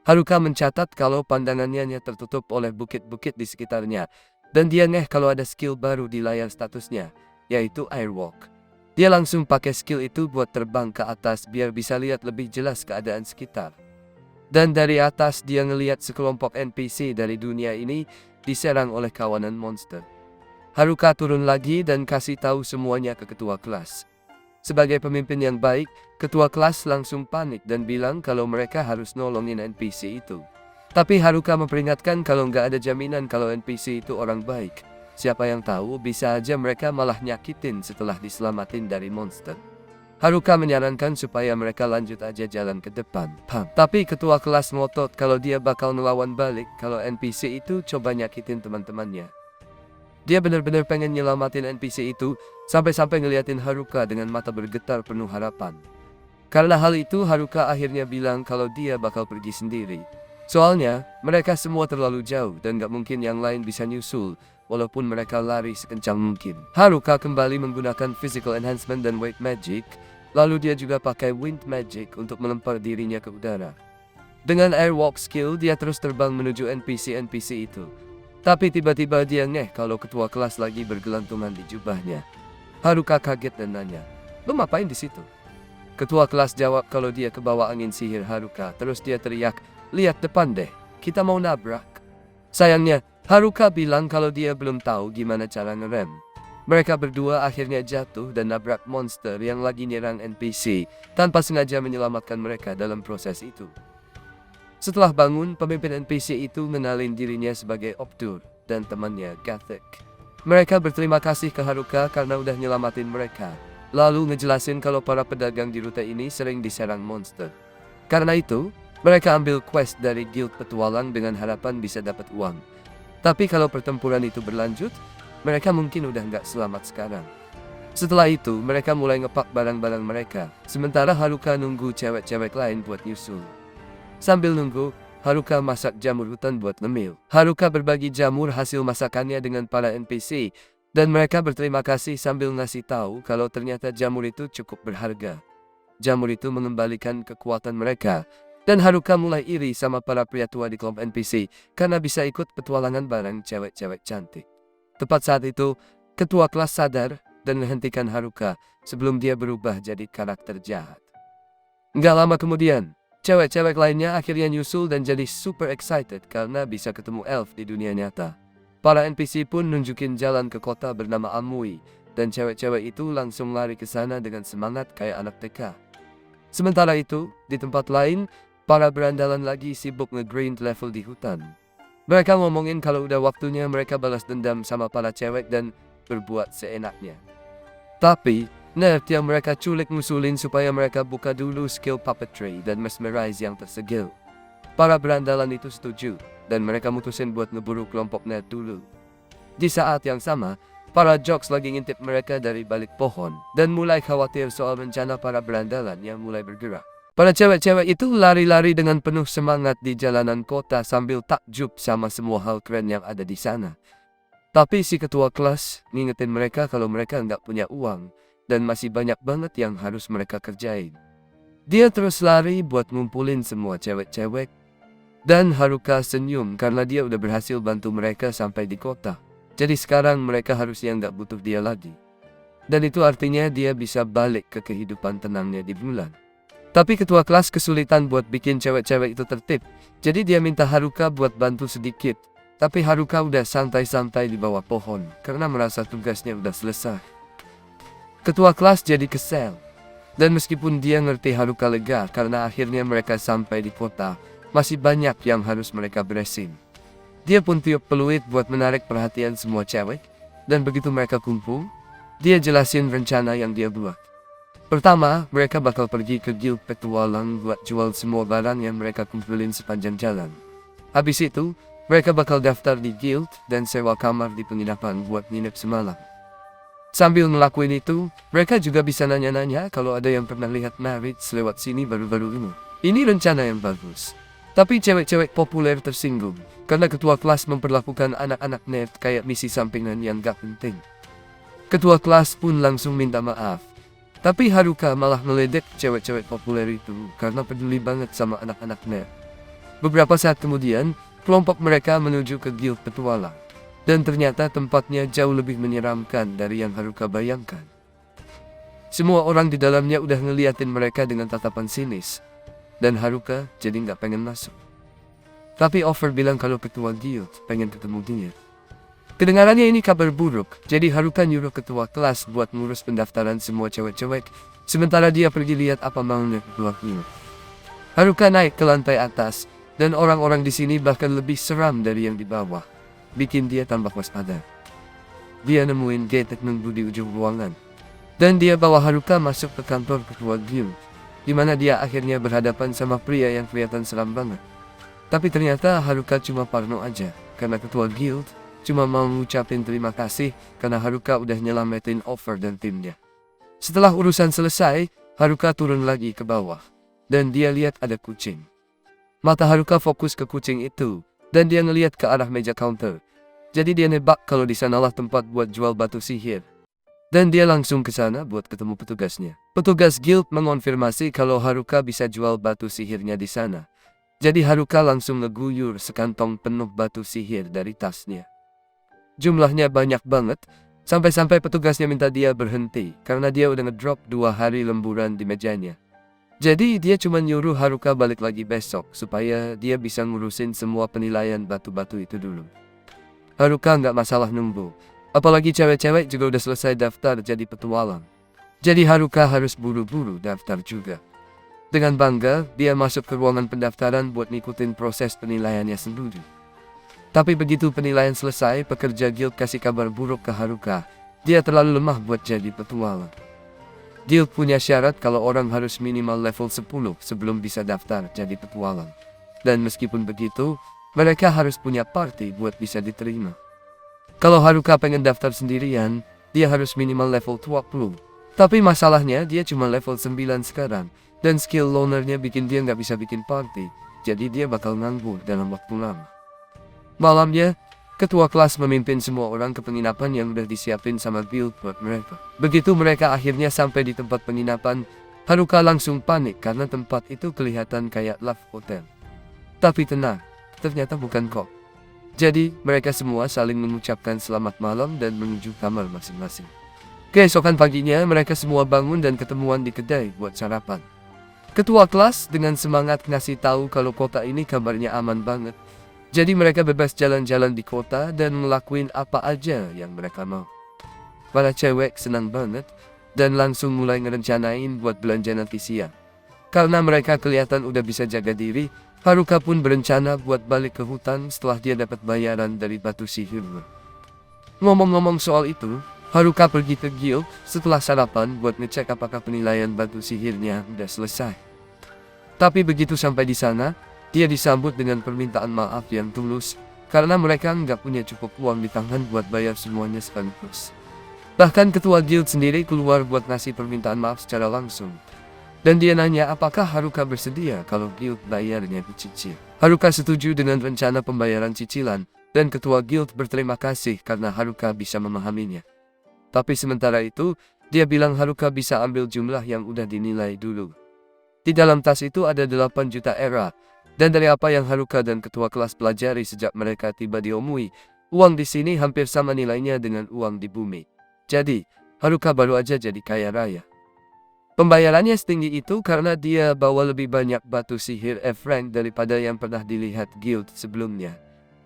Haruka mencatat kalau pandangannya tertutup oleh bukit-bukit di sekitarnya, dan dia ngeh kalau ada skill baru di layar statusnya, yaitu Airwalk. Dia langsung pakai skill itu buat terbang ke atas biar bisa lihat lebih jelas keadaan sekitar. Dan dari atas dia ngelihat sekelompok NPC dari dunia ini diserang oleh kawanan monster. Haruka turun lagi dan kasih tahu semuanya ke ketua kelas. Sebagai pemimpin yang baik, ketua kelas langsung panik dan bilang kalau mereka harus nolongin NPC itu. Tapi Haruka memperingatkan kalau nggak ada jaminan kalau NPC itu orang baik. Siapa yang tahu, bisa aja mereka malah nyakitin setelah diselamatin dari monster. Haruka menyarankan supaya mereka lanjut aja jalan ke depan. Tapi ketua kelas ngotot kalau dia bakal ngelawan balik kalau NPC itu coba nyakitin teman-temannya. Dia benar-benar pengen nyelamatin NPC itu, sampai-sampai ngeliatin Haruka dengan mata bergetar penuh harapan. Karena hal itu, Haruka akhirnya bilang kalau dia bakal pergi sendiri. Soalnya, mereka semua terlalu jauh dan gak mungkin yang lain bisa nyusul, walaupun mereka lari sekencang mungkin. Haruka kembali menggunakan physical enhancement dan weight magic, lalu dia juga pakai wind magic untuk melempar dirinya ke udara. Dengan airwalk skill, dia terus terbang menuju NPC-NPC itu. Tapi tiba-tiba dia ngeh kalau ketua kelas lagi bergelantungan di jubahnya. Haruka kaget dan nanya, "Lu ngapain di situ?" Ketua kelas jawab kalau dia kebawa angin sihir Haruka. Terus dia teriak, "Lihat depan deh, kita mau nabrak." Sayangnya, Haruka bilang kalau dia belum tahu gimana cara ngerem. Mereka berdua akhirnya jatuh dan nabrak monster yang lagi nyerang NPC, tanpa sengaja menyelamatkan mereka dalam proses itu. Setelah bangun, pemimpin NPC itu mengenalin dirinya sebagai Obdur dan temannya Gathek. Mereka berterima kasih ke Haruka karena udah nyelamatin mereka, lalu ngejelasin kalau para pedagang di rute ini sering diserang monster. Karena itu, mereka ambil quest dari guild petualang dengan harapan bisa dapat uang. Tapi kalau pertempuran itu berlanjut, mereka mungkin udah nggak selamat sekarang. Setelah itu, mereka mulai ngepak barang-barang mereka, sementara Haruka nunggu cewek-cewek lain buat nyusul. Sambil nunggu, Haruka masak jamur hutan buat ngemil. Haruka berbagi jamur hasil masakannya dengan para NPC, dan mereka berterima kasih sambil ngasih tahu kalau ternyata jamur itu cukup berharga. Jamur itu mengembalikan kekuatan mereka, dan Haruka mulai iri sama para pria tua di kelompok NPC karena bisa ikut petualangan bareng cewek-cewek cantik. Tepat saat itu, ketua kelas sadar dan menghentikan Haruka sebelum dia berubah jadi karakter jahat. Nggak lama kemudian, cewek-cewek lainnya akhirnya nyusul dan jadi super excited karena bisa ketemu elf di dunia nyata. Para NPC pun nunjukin jalan ke kota bernama Amui, dan cewek-cewek itu langsung lari ke sana dengan semangat kayak anak TK. Sementara itu, di tempat lain, para berandalan lagi sibuk nge-grind level di hutan. Mereka ngomongin kalau udah waktunya mereka balas dendam sama para cewek dan berbuat seenaknya. Tapi, nerd yang mereka culik ngusulin supaya mereka buka dulu skill puppetry dan mesmerize yang tersegil. Para berandalan itu setuju, dan mereka mutusin buat ngeburu kelompok nerd dulu. Di saat yang sama, para jocks lagi ngintip mereka dari balik pohon, dan mulai khawatir soal rencana para berandalan yang mulai bergerak. Para cewek-cewek itu lari-lari dengan penuh semangat di jalanan kota sambil takjub sama semua hal keren yang ada di sana. Tapi si ketua kelas ngingetin mereka kalau mereka nggak punya uang, dan masih banyak banget yang harus mereka kerjain. Dia terus lari buat ngumpulin semua cewek-cewek, dan Haruka senyum karena dia udah berhasil bantu mereka sampai di kota. Jadi sekarang mereka harusnya nggak butuh dia lagi. Dan itu artinya dia bisa balik ke kehidupan tenangnya di bulan. Tapi ketua kelas kesulitan buat bikin cewek-cewek itu tertib, jadi dia minta Haruka buat bantu sedikit. Tapi Haruka udah santai-santai di bawah pohon karena merasa tugasnya udah selesai. Ketua kelas jadi kesel, dan meskipun dia ngerti Haruka lega karena akhirnya mereka sampai di kota, masih banyak yang harus mereka beresin. Dia pun tiup peluit buat menarik perhatian semua cewek, dan begitu mereka kumpul, dia jelasin rencana yang dia buat. Pertama, mereka bakal pergi ke guild petualang buat jual semua barang yang mereka kumpulin sepanjang jalan. Habis itu, mereka bakal daftar di guild dan sewa kamar di penginapan buat nginep semalam. Sambil ngelakuin itu, mereka juga bisa nanya-nanya kalau ada yang pernah lihat Maritz lewat sini baru-baru ini. Ini rencana yang bagus. Tapi cewek-cewek populer tersinggung, karena ketua kelas memperlakukan anak-anak nerd kayak misi sampingan yang gak penting. Ketua kelas pun langsung minta maaf. Tapi Haruka malah meledek cewek-cewek populer itu karena peduli banget sama anak-anak nerd. Beberapa saat kemudian, kelompok mereka menuju ke guild petualang. Dan ternyata tempatnya jauh lebih menyeramkan dari yang Haruka bayangkan. Semua orang di dalamnya udah ngeliatin mereka dengan tatapan sinis. Dan Haruka jadi nggak pengen masuk. Tapi Offer bilang kalau ketua guild pengen ketemu dia. Kedengarannya ini kabar buruk, jadi Haruka nyuruh ketua kelas buat ngurus pendaftaran semua cewek-cewek, sementara dia pergi lihat apa maunya ketua guild. Haruka naik ke lantai atas, dan orang-orang di sini bahkan lebih seram dari yang di bawah, bikin dia tambah waspada. dia nemuin Getek nunggu di ujung ruangan. Dan dia bawa Haruka masuk ke kantor ketua guild, di mana dia akhirnya berhadapan sama pria yang kelihatan seram banget. Tapi ternyata Haruka cuma parno aja, karena ketua guild cuma mau ngucapin terima kasih karena Haruka udah nyelamatin Over dan timnya. Setelah urusan selesai, Haruka turun lagi ke bawah, dan dia lihat ada kucing. Mata Haruka fokus ke kucing itu, dan dia ngeliat ke arah meja counter. Jadi dia nebak kalau di sanalah tempat buat jual batu sihir. Dan dia langsung ke sana buat ketemu petugasnya. Petugas guild mengonfirmasi kalau Haruka bisa jual batu sihirnya di sana. Jadi Haruka langsung ngeguyur sekantong penuh batu sihir dari tasnya. Jumlahnya banyak banget, sampai-sampai petugasnya minta dia berhenti karena dia udah ngedrop 2 hari lemburan di mejanya. Jadi dia cuma nyuruh Haruka balik lagi besok supaya dia bisa ngurusin semua penilaian batu-batu itu dulu. Haruka nggak masalah nunggu, apalagi cewek-cewek juga udah selesai daftar jadi petualang. Jadi Haruka harus buru-buru daftar juga. Dengan bangga, dia masuk ke ruangan pendaftaran buat ngikutin proses penilaiannya sendiri. Tapi begitu penilaian selesai, pekerja guild kasih kabar buruk ke Haruka. Dia terlalu lemah buat jadi petualang. Guild punya syarat kalau orang harus minimal level 10 sebelum bisa daftar jadi petualang. Dan meskipun begitu, mereka harus punya party buat bisa diterima. Kalau Haruka pengen daftar sendirian, dia harus minimal level 20. Tapi masalahnya dia cuma level 9 sekarang, dan skill lonernya bikin dia nggak bisa bikin party. Jadi dia bakal nganggur dalam waktu lama. Malamnya, ketua kelas memimpin semua orang ke penginapan yang udah disiapin sama guild buat mereka. Begitu mereka akhirnya sampai di tempat penginapan, Haruka langsung panik karena tempat itu kelihatan kayak love hotel. Tapi tenang, ternyata bukan kok. Jadi, mereka semua saling mengucapkan selamat malam dan menuju kamar masing-masing. Keesokan paginya, mereka semua bangun dan ketemuan di kedai buat sarapan. Ketua kelas dengan semangat ngasih tahu kalau kota ini kabarnya aman banget. Jadi mereka bebas jalan-jalan di kota dan ngelakuin apa aja yang mereka mau. Para cewek senang banget dan langsung mulai ngerencanain buat belanja nanti siang. Karena mereka kelihatan udah bisa jaga diri, Haruka pun berencana buat balik ke hutan setelah dia dapat bayaran dari batu sihir. Ngomong-ngomong soal itu, Haruka pergi ke guild setelah sarapan buat ngecek apakah penilaian batu sihirnya udah selesai. Tapi begitu sampai di sana, dia disambut dengan permintaan maaf yang tulus, karena mereka nggak punya cukup uang di tangan buat bayar semuanya sekaligus. Bahkan ketua guild sendiri keluar buat ngasih permintaan maaf secara langsung. Dan dia nanya apakah Haruka bersedia kalau guild bayarnya dicicil. Haruka setuju dengan rencana pembayaran cicilan, dan ketua guild berterima kasih karena Haruka bisa memahaminya. Tapi sementara itu, dia bilang Haruka bisa ambil jumlah yang udah dinilai dulu. Di dalam tas itu ada 8 juta era. Dan dari apa yang Haruka dan ketua kelas pelajari sejak mereka tiba di Omui, uang di sini hampir sama nilainya dengan uang di bumi. Jadi, Haruka baru aja jadi kaya raya. Pembayarannya setinggi itu karena dia bawa lebih banyak batu sihir F-rank daripada yang pernah dilihat guild sebelumnya.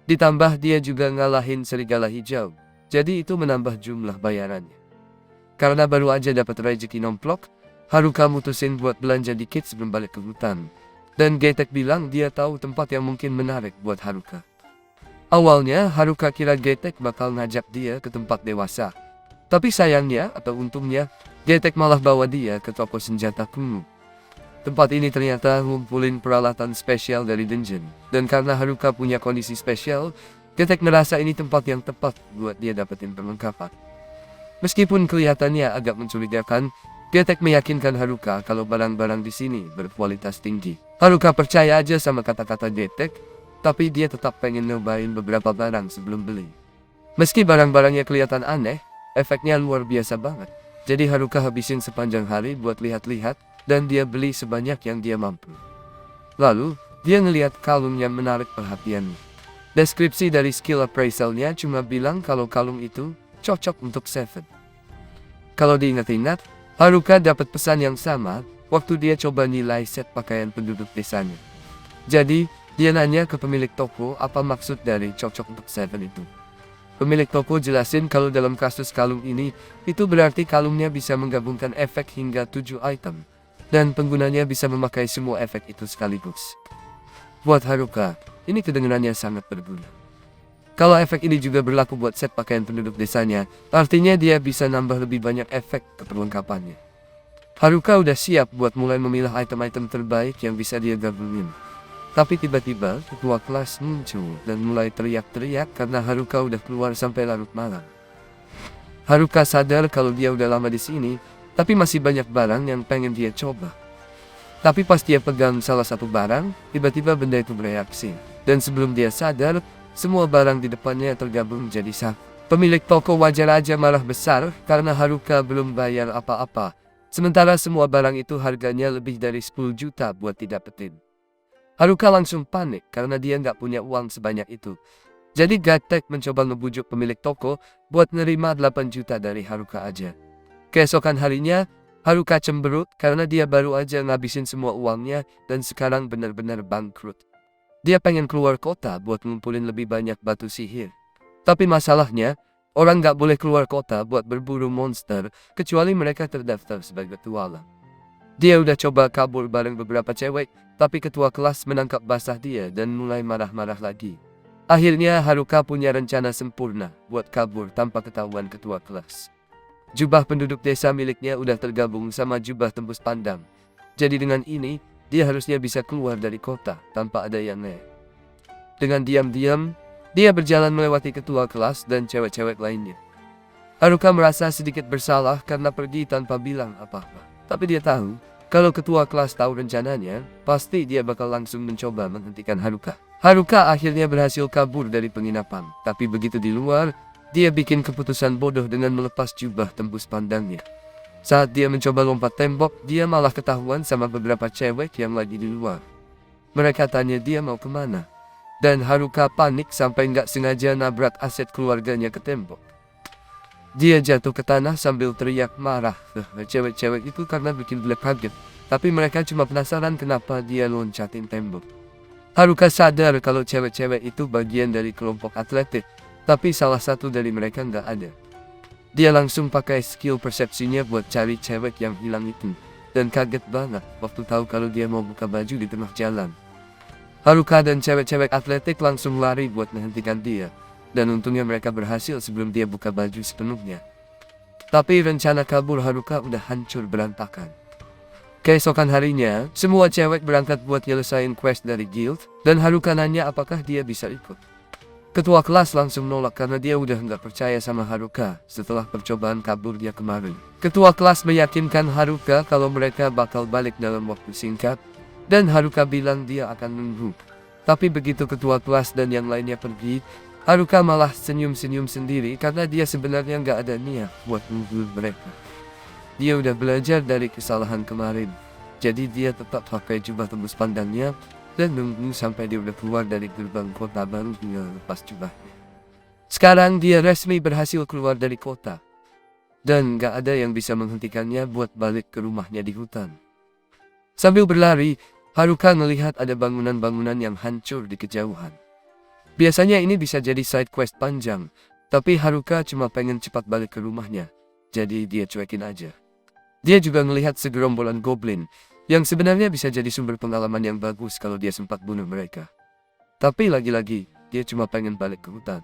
Ditambah dia juga ngalahin serigala hijau, jadi itu menambah jumlah bayarannya. Karena baru aja dapat rezeki nomplok, Haruka mutusin buat belanja dikit sebelum balik ke hutan. Dan Getek bilang dia tahu tempat yang mungkin menarik buat Haruka. Awalnya Haruka kira Getek bakal ngajak dia ke tempat dewasa. Tapi sayangnya atau untungnya, Getek malah bawa dia ke toko senjata kuno. Tempat ini ternyata ngumpulin peralatan spesial dari dungeon. Dan karena Haruka punya kondisi spesial, Getek ngerasa ini tempat yang tepat buat dia dapetin perlengkapan. Meskipun kelihatannya agak mencurigakan, Getek meyakinkan Haruka kalau barang-barang di sini berkualitas tinggi. Haruka percaya aja sama kata-kata Getek, tapi dia tetap pengen nyobain beberapa barang sebelum beli. Meski barang-barangnya kelihatan aneh, efeknya luar biasa banget. Jadi Haruka habisin sepanjang hari buat lihat-lihat, dan dia beli sebanyak yang dia mampu. Lalu, dia ngelihat kalung yang menarik perhatiannya. Deskripsi dari skill appraisalnya cuma bilang kalau kalung itu cocok untuk Seven. Kalau diingat-ingat, Haruka dapat pesan yang sama waktu dia coba nilai set pakaian penduduk desanya. Jadi, dia nanya ke pemilik toko apa maksud dari cocok untuk Seven itu. Pemilik toko jelasin kalau dalam kasus kalung ini, itu berarti kalungnya bisa menggabungkan efek hingga 7 item. Dan penggunanya bisa memakai semua efek itu sekaligus. Buat Haruka, ini kedengarannya sangat berguna. Kalau efek ini juga berlaku buat set pakaian penduduk desanya, artinya dia bisa nambah lebih banyak efek ke perlengkapannya. Haruka udah siap buat mulai memilah item-item terbaik yang bisa dia gabungin. Tapi tiba-tiba ketua kelas muncul dan mulai teriak-teriak karena Haruka udah keluar sampai larut malam. Haruka sadar kalau dia udah lama di sini, tapi masih banyak barang yang pengen dia coba. Tapi pas dia pegang salah satu barang, tiba-tiba benda itu bereaksi. Dan sebelum dia sadar, semua barang di depannya tergabung menjadi satu. Pemilik toko wajar aja marah besar karena Haruka belum bayar apa-apa. Sementara semua barang itu harganya lebih dari 10 juta buat didapetin. Haruka langsung panik karena dia nggak punya uang sebanyak itu. Jadi Gatek mencoba ngebujuk pemilik toko buat nerima 8 juta dari Haruka aja. Keesokan harinya, Haruka cemberut karena dia baru aja ngabisin semua uangnya dan sekarang benar-benar bangkrut. Dia pengen keluar kota buat ngumpulin lebih banyak batu sihir. Tapi masalahnya, orang nggak boleh keluar kota buat berburu monster kecuali mereka terdaftar sebagai petualang. Dia udah coba kabur bareng beberapa cewek, tapi ketua kelas menangkap basah dia dan mulai marah-marah lagi. Akhirnya Haruka punya rencana sempurna buat kabur tanpa ketahuan ketua kelas. Jubah penduduk desa miliknya udah tergabung sama jubah tembus pandang. Jadi dengan ini, dia harusnya bisa keluar dari kota tanpa ada yang lihat. Dengan diam-diam, dia berjalan melewati ketua kelas dan cewek-cewek lainnya. Haruka merasa sedikit bersalah karena pergi tanpa bilang apa-apa. Tapi dia tahu, kalau ketua kelas tahu rencananya, pasti dia bakal langsung mencoba menghentikan Haruka. Haruka akhirnya berhasil kabur dari penginapan. Tapi begitu di luar, dia bikin keputusan bodoh dengan melepas jubah tembus pandangnya. Saat dia mencoba lompat tembok, dia malah ketahuan sama beberapa cewek yang lagi di luar. Mereka tanya dia mau kemana. Dan Haruka panik sampai nggak sengaja nabrak aset keluarganya ke tembok. Dia jatuh ke tanah sambil teriak marah. Cewek-cewek itu karena bikin dia kaget. Tapi mereka cuma penasaran kenapa dia loncatin tembok. Haruka sadar kalau cewek-cewek itu bagian dari kelompok atletik. Tapi salah satu dari mereka nggak ada. Dia langsung pakai skill persepsinya buat cari cewek yang hilang itu. Dan kaget banget waktu tahu kalau dia mau buka baju di tengah jalan. Haruka dan cewek-cewek atletik langsung lari buat menghentikan dia. Dan untungnya mereka berhasil sebelum dia buka baju sepenuhnya. Tapi rencana kabur Haruka udah hancur berantakan. Keesokan harinya, semua cewek berangkat buat nyelesain quest dari guild. Dan Haruka nanya apakah dia bisa ikut. Ketua kelas langsung nolak karena dia udah nggak percaya sama Haruka setelah percobaan kabur dia kemarin. Ketua kelas meyakinkan Haruka kalau mereka bakal balik dalam waktu singkat. Dan Haruka bilang dia akan nunggu. Tapi begitu ketua kelas dan yang lainnya pergi, Haruka malah senyum-senyum sendiri karena dia sebenarnya nggak ada niat buat nunggu mereka. Dia udah belajar dari kesalahan kemarin. Jadi dia tetap pakai jubah tembus pandangnya. Dan nunggu sampai dia udah keluar dari gerbang kota baru dia lepas jubahnya. Sekarang dia resmi berhasil keluar dari kota. Dan gak ada yang bisa menghentikannya buat balik ke rumahnya di hutan. Sambil berlari, Haruka melihat ada bangunan-bangunan yang hancur di kejauhan. Biasanya ini bisa jadi side quest panjang. Tapi Haruka cuma pengen cepat balik ke rumahnya. Jadi dia cuekin aja. Dia juga melihat segerombolan goblin. Yang sebenarnya bisa jadi sumber pengalaman yang bagus kalau dia sempat bunuh mereka. Tapi lagi-lagi, dia cuma pengen balik ke hutan.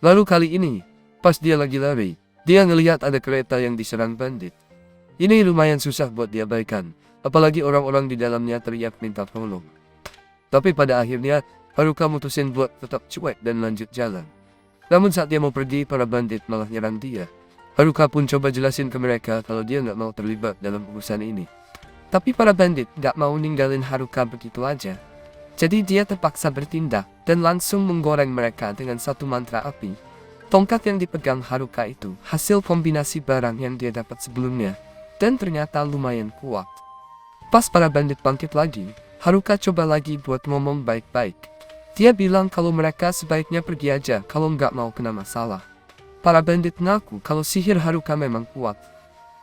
Lalu kali ini, pas dia lagi lari, dia ngelihat ada kereta yang diserang bandit. Ini lumayan susah buat diabaikan, apalagi orang-orang di dalamnya teriak minta tolong. Tapi pada akhirnya, Haruka mutusin buat tetap cuek dan lanjut jalan. Namun saat dia mau pergi, para bandit malah nyerang dia. Haruka pun coba jelasin ke mereka kalau dia nggak mau terlibat dalam urusan ini. Tapi para bandit gak mau ninggalin Haruka begitu aja. Jadi dia terpaksa bertindak dan langsung menggoreng mereka dengan satu mantra api. Tongkat yang dipegang Haruka itu hasil kombinasi barang yang dia dapat sebelumnya. Dan ternyata lumayan kuat. Pas para bandit bangkit lagi, Haruka coba lagi buat ngomong baik-baik. Dia bilang kalau mereka sebaiknya pergi aja kalau nggak mau kena masalah. Para bandit ngaku kalau sihir Haruka memang kuat.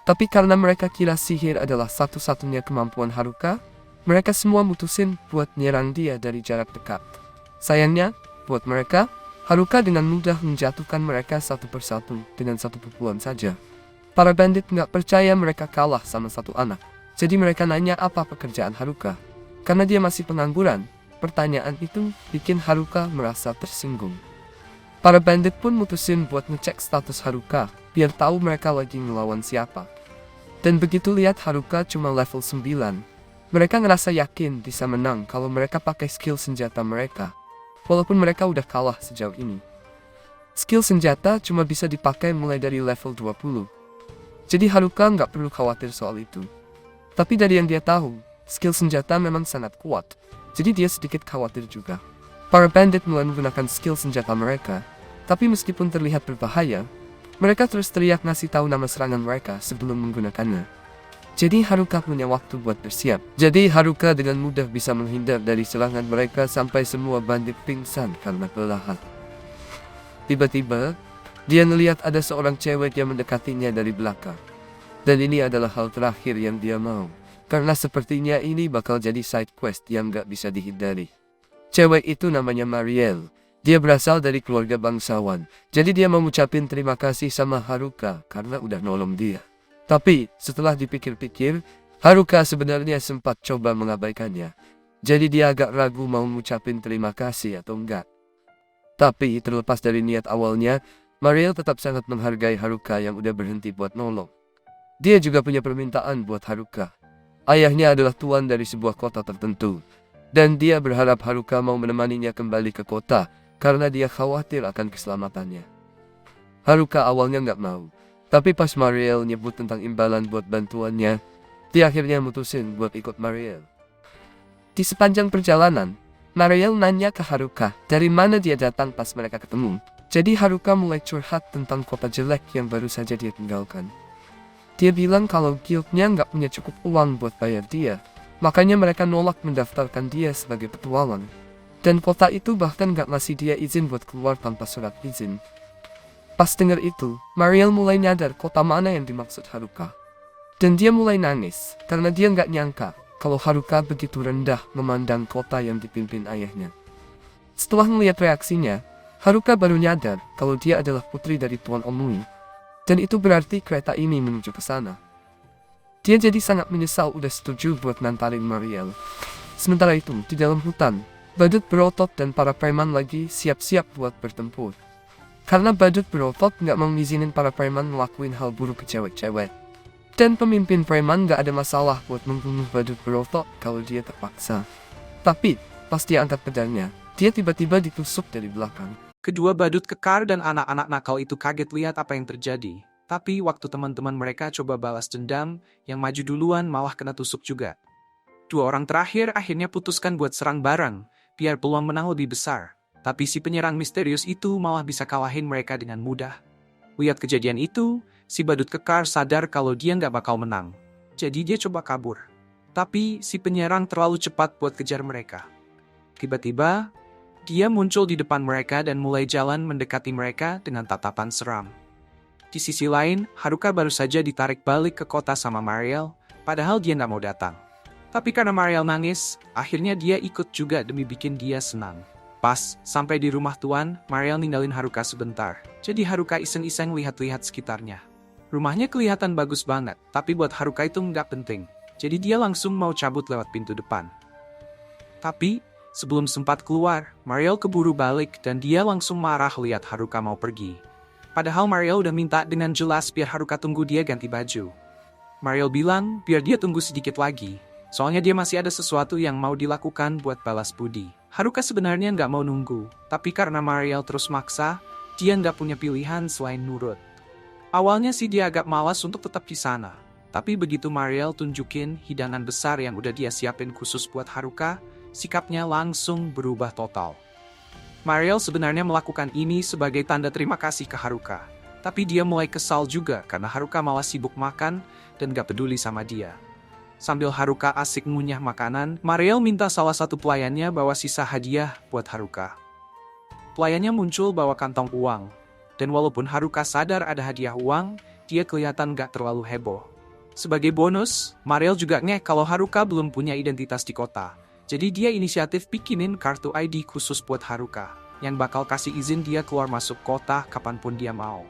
Tapi karena mereka kira sihir adalah satu-satunya kemampuan Haruka, mereka semua mutusin buat nyerang dia dari jarak dekat. Sayangnya, buat mereka, Haruka dengan mudah menjatuhkan mereka satu persatu dengan satu pukulan saja. Para bandit nggak percaya mereka kalah sama satu anak. Jadi mereka nanya apa pekerjaan Haruka. Karena dia masih pengangguran, pertanyaan itu bikin Haruka merasa tersinggung. Para bandit pun mutusin buat ngecek status Haruka, biar tahu mereka lagi ngelawan siapa. Dan begitu lihat Haruka cuma level 9, mereka ngerasa yakin bisa menang kalau mereka pakai skill senjata mereka, walaupun mereka udah kalah sejauh ini. Skill senjata cuma bisa dipakai mulai dari level 20. Jadi Haruka nggak perlu khawatir soal itu. Tapi dari yang dia tahu, skill senjata memang sangat kuat, jadi dia sedikit khawatir juga. Para bandit mulai menggunakan skill senjata mereka, tapi meskipun terlihat berbahaya, mereka terus teriak ngasih tahu nama serangan mereka sebelum menggunakannya. Jadi Haruka punya waktu buat bersiap. Jadi Haruka dengan mudah bisa menghindar dari serangan mereka sampai semua bandit pingsan karena kelelahan. Tiba-tiba, dia melihat ada seorang cewek yang mendekatinya dari belakang. Dan ini adalah hal terakhir yang dia mau, karena sepertinya ini bakal jadi side quest yang gak bisa dihindari. Cewek itu namanya Mariel. Dia berasal dari keluarga bangsawan, jadi dia mau ngucapin terima kasih sama Haruka karena udah nolong dia. Tapi setelah dipikir-pikir, Haruka sebenarnya sempat coba mengabaikannya. Jadi dia agak ragu mau ngucapin terima kasih atau enggak. Tapi terlepas dari niat awalnya, Mariel tetap sangat menghargai Haruka yang udah berhenti buat nolong. Dia juga punya permintaan buat Haruka. Ayahnya adalah tuan dari sebuah kota tertentu, dan dia berharap Haruka mau menemaninya kembali ke kota karena dia khawatir akan keselamatannya. Haruka awalnya nggak mau, tapi pas Mariel nyebut tentang imbalan buat bantuannya, dia akhirnya mutusin buat ikut Mariel. Di sepanjang perjalanan, Mariel nanya ke Haruka dari mana dia datang pas mereka ketemu. Jadi Haruka mulai curhat tentang kota jelek yang baru saja dia tinggalkan. Dia bilang kalau guildnya nggak punya cukup uang buat bayar dia, makanya mereka nolak mendaftarkan dia sebagai petualang. Dan kota itu bahkan nggak ngasih dia izin buat keluar tanpa surat izin. Pas denger itu, Mariel mulai nyadar kota mana yang dimaksud Haruka. Dan dia mulai nangis, karena dia nggak nyangka kalau Haruka begitu rendah memandang kota yang dipimpin ayahnya. Setelah melihat reaksinya, Haruka baru nyadar kalau dia adalah putri dari Tuan Omui. Dan itu berarti kereta ini menuju ke sana. Dia jadi sangat menyesal udah setuju buat nantarin Mariel. Sementara itu, di dalam hutan, badut berotot dan para preman lagi siap-siap buat bertempur. Karena badut berotot nggak mau ngizinin para preman ngelakuin hal buruk ke cewek-cewek. Dan pemimpin preman nggak ada masalah buat membunuh badut berotot kalau dia terpaksa. Tapi, pas dia angkat pedangnya, dia tiba-tiba ditusuk dari belakang. Kedua badut kekar dan anak-anak nakal itu kaget lihat apa yang terjadi. Tapi waktu teman-teman mereka coba balas dendam, yang maju duluan malah kena tusuk juga. Dua orang terakhir akhirnya putuskan buat serang bareng, biar peluang menang lebih besar. Tapi si penyerang misterius itu malah bisa kalahin mereka dengan mudah. Lihat kejadian itu, si badut kekar sadar kalau dia nggak bakal menang. Jadi dia coba kabur. Tapi si penyerang terlalu cepat buat kejar mereka. Tiba-tiba, dia muncul di depan mereka dan mulai jalan mendekati mereka dengan tatapan seram. Di sisi lain, Haruka baru saja ditarik balik ke kota sama Mariel, padahal dia nggak mau datang. Tapi karena Mariel nangis, akhirnya dia ikut juga demi bikin dia senang. Pas sampai di rumah tuan, Mariel ninggalin Haruka sebentar. Jadi Haruka iseng-iseng lihat-lihat sekitarnya. Rumahnya kelihatan bagus banget, tapi buat Haruka itu nggak penting. Jadi dia langsung mau cabut lewat pintu depan. Tapi sebelum sempat keluar, Mariel keburu balik dan dia langsung marah lihat Haruka mau pergi. Padahal Mariel udah minta dengan jelas biar Haruka tunggu dia ganti baju. Mariel bilang biar dia tunggu sedikit lagi, soalnya dia masih ada sesuatu yang mau dilakukan buat balas budi. Haruka sebenarnya nggak mau nunggu, tapi karena Mariel terus maksa, dia nggak punya pilihan selain nurut. Awalnya sih dia agak malas untuk tetap di sana, tapi begitu Mariel tunjukin hidangan besar yang udah dia siapin khusus buat Haruka, sikapnya langsung berubah total. Mariel sebenarnya melakukan ini sebagai tanda terima kasih ke Haruka. Tapi dia mulai kesal juga karena Haruka malah sibuk makan dan gak peduli sama dia. Sambil Haruka asik ngunyah makanan, Mariel minta salah satu pelayannya bawa sisa hadiah buat Haruka. Pelayannya muncul bawa kantong uang. Dan walaupun Haruka sadar ada hadiah uang, dia kelihatan gak terlalu heboh. Sebagai bonus, Mariel juga ngeh kalau Haruka belum punya identitas di kota. Jadi dia inisiatif bikinin kartu ID khusus buat Haruka, yang bakal kasih izin dia keluar masuk kota kapanpun dia mau.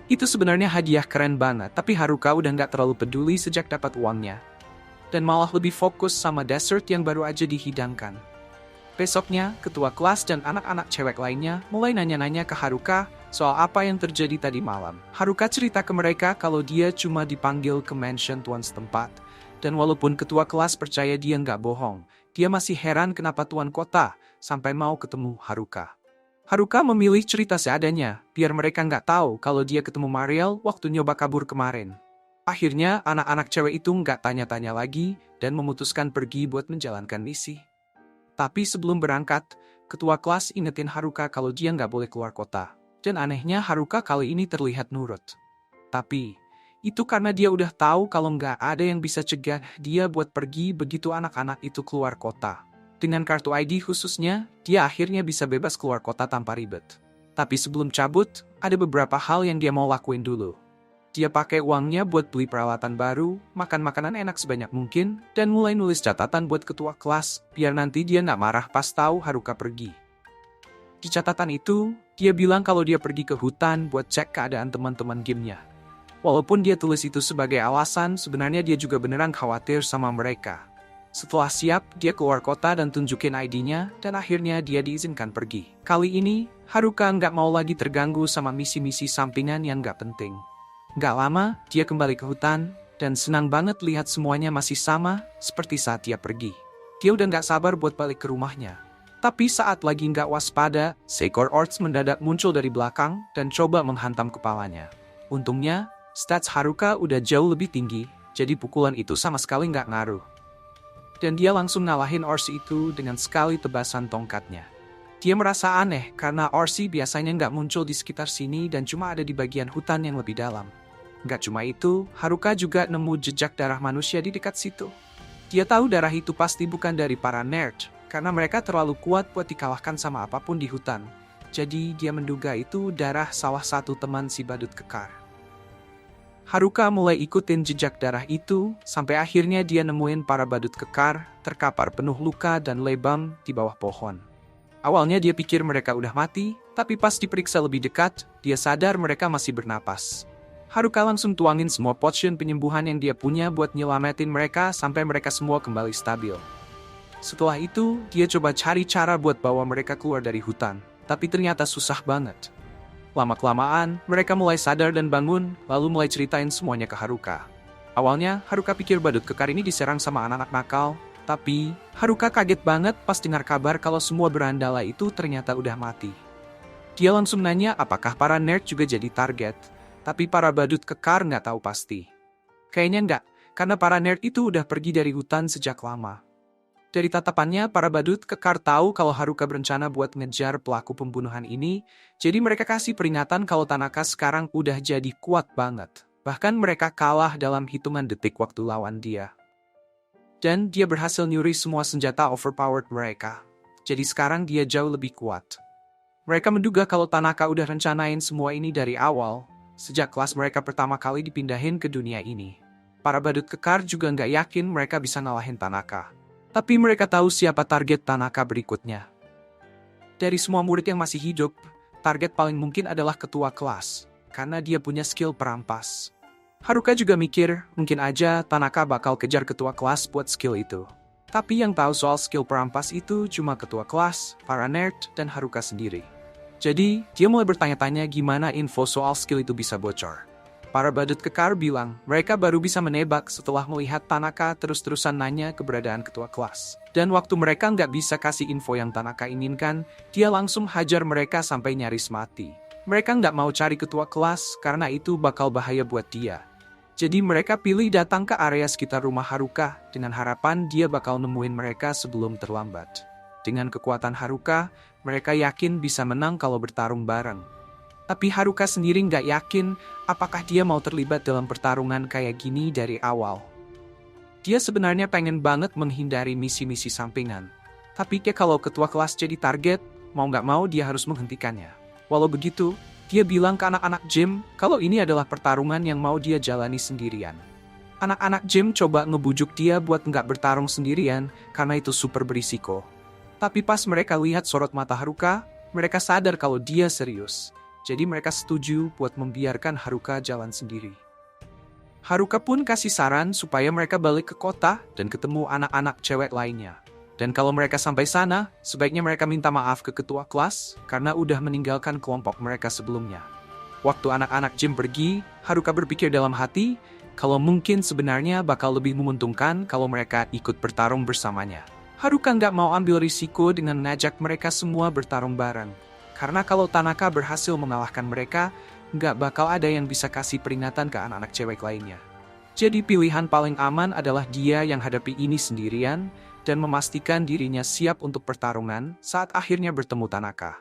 Itu sebenarnya hadiah keren banget, tapi Haruka udah nggak terlalu peduli sejak dapat uangnya. Dan malah lebih fokus sama dessert yang baru aja dihidangkan. Besoknya, ketua kelas dan anak-anak cewek lainnya mulai nanya-nanya ke Haruka soal apa yang terjadi tadi malam. Haruka cerita ke mereka kalau dia cuma dipanggil ke mansion tuan setempat. Dan walaupun ketua kelas percaya dia nggak bohong, dia masih heran kenapa tuan kota sampai mau ketemu Haruka. Haruka memilih cerita seadanya, biar mereka nggak tahu kalau dia ketemu Mariel waktu nyoba kabur kemarin. Akhirnya, anak-anak cewek itu nggak tanya-tanya lagi dan memutuskan pergi buat menjalankan misi. Tapi sebelum berangkat, ketua kelas ingetin Haruka kalau dia nggak boleh keluar kota. Dan anehnya Haruka kali ini terlihat nurut. Tapi, itu karena dia udah tahu kalau nggak ada yang bisa cegah dia buat pergi begitu anak-anak itu keluar kota. Dengan kartu ID khususnya, dia akhirnya bisa bebas keluar kota tanpa ribet. Tapi sebelum cabut, ada beberapa hal yang dia mau lakuin dulu. Dia pakai uangnya buat beli peralatan baru, makan makanan enak sebanyak mungkin, dan mulai nulis catatan buat ketua kelas, biar nanti dia nggak marah pas tahu Haruka pergi. Di catatan itu, dia bilang kalau dia pergi ke hutan buat cek keadaan teman-teman gamenya. Walaupun dia tulis itu sebagai alasan, sebenarnya dia juga beneran khawatir sama mereka. Setelah siap, dia keluar kota dan tunjukin ID-nya, dan akhirnya dia diizinkan pergi. Kali ini, Haruka nggak mau lagi terganggu sama misi-misi sampingan yang nggak penting. Gak lama, dia kembali ke hutan, dan senang banget lihat semuanya masih sama seperti saat dia pergi. Dia udah gak sabar buat balik ke rumahnya. Tapi saat lagi gak waspada, seekor orcs mendadak muncul dari belakang dan coba menghantam kepalanya. Untungnya, stats Haruka udah jauh lebih tinggi, jadi pukulan itu sama sekali gak ngaruh. Dan dia langsung ngalahin orcs itu dengan sekali tebasan tongkatnya. Dia merasa aneh karena orcs biasanya gak muncul di sekitar sini dan cuma ada di bagian hutan yang lebih dalam. Gak cuma itu, Haruka juga nemu jejak darah manusia di dekat situ. Dia tahu darah itu pasti bukan dari para nerd, karena mereka terlalu kuat buat dikalahkan sama apapun di hutan. Jadi dia menduga itu darah salah satu teman si badut kekar. Haruka mulai ikutin jejak darah itu, sampai akhirnya dia nemuin para badut kekar, terkapar penuh luka dan lebam di bawah pohon. Awalnya dia pikir mereka udah mati, tapi pas diperiksa lebih dekat, dia sadar mereka masih bernapas. Haruka langsung tuangin semua potion penyembuhan yang dia punya buat nyelamatin mereka sampai mereka semua kembali stabil. Setelah itu, dia coba cari cara buat bawa mereka keluar dari hutan, tapi ternyata susah banget. Lama-kelamaan, mereka mulai sadar dan bangun, lalu mulai ceritain semuanya ke Haruka. Awalnya, Haruka pikir badut kekar ini diserang sama anak-anak nakal, tapi Haruka kaget banget pas dengar kabar kalau semua berandala itu ternyata udah mati. Dia langsung nanya apakah para nerd juga jadi target. Tapi para badut kekar nggak tahu pasti. Kayaknya nggak, karena para nerd itu udah pergi dari hutan sejak lama. Dari tatapannya, para badut kekar tahu kalau Haruka berencana buat ngejar pelaku pembunuhan ini, jadi mereka kasih peringatan kalau Tanaka sekarang udah jadi kuat banget. Bahkan mereka kalah dalam hitungan detik waktu lawan dia. Dan dia berhasil nyuri semua senjata overpowered mereka. Jadi sekarang dia jauh lebih kuat. Mereka menduga kalau Tanaka udah rencanain semua ini dari awal, sejak kelas mereka pertama kali dipindahin ke dunia ini. Para badut kekar juga nggak yakin mereka bisa ngalahin Tanaka. Tapi mereka tahu siapa target Tanaka berikutnya. Dari semua murid yang masih hidup, target paling mungkin adalah ketua kelas, karena dia punya skill perampas. Haruka juga mikir, mungkin aja Tanaka bakal kejar ketua kelas buat skill itu. Tapi yang tahu soal skill perampas itu cuma ketua kelas, para nerd, dan Haruka sendiri. Jadi, dia mulai bertanya-tanya gimana info soal skill itu bisa bocor. Para badut kekar bilang mereka baru bisa menebak setelah melihat Tanaka terus-terusan nanya keberadaan ketua kelas. Dan waktu mereka nggak bisa kasih info yang Tanaka inginkan, dia langsung hajar mereka sampai nyaris mati. Mereka nggak mau cari ketua kelas karena itu bakal bahaya buat dia. Jadi mereka pilih datang ke area sekitar rumah Haruka dengan harapan dia bakal nemuin mereka sebelum terlambat. Dengan kekuatan Haruka, mereka yakin bisa menang kalau bertarung bareng. Tapi Haruka sendiri nggak yakin apakah dia mau terlibat dalam pertarungan kayak gini dari awal. Dia sebenarnya pengen banget menghindari misi-misi sampingan. Tapi kalau ketua kelas jadi target, mau nggak mau dia harus menghentikannya. Walau begitu, dia bilang ke anak-anak gym kalau ini adalah pertarungan yang mau dia jalani sendirian. Anak-anak gym coba ngebujuk dia buat nggak bertarung sendirian karena itu super berisiko. Tapi pas mereka lihat sorot mata Haruka, mereka sadar kalau dia serius. Jadi mereka setuju buat membiarkan Haruka jalan sendiri. Haruka pun kasih saran supaya mereka balik ke kota dan ketemu anak-anak cewek lainnya. Dan kalau mereka sampai sana, sebaiknya mereka minta maaf ke ketua kelas karena udah meninggalkan kelompok mereka sebelumnya. Waktu anak-anak gym pergi, Haruka berpikir dalam hati kalau mungkin sebenarnya bakal lebih menguntungkan kalau mereka ikut bertarung bersamanya. Haruka nggak mau ambil risiko dengan ngajak mereka semua bertarung bareng. Karena kalau Tanaka berhasil mengalahkan mereka, nggak bakal ada yang bisa kasih peringatan ke anak-anak cewek lainnya. Jadi pilihan paling aman adalah dia yang hadapi ini sendirian dan memastikan dirinya siap untuk pertarungan saat akhirnya bertemu Tanaka.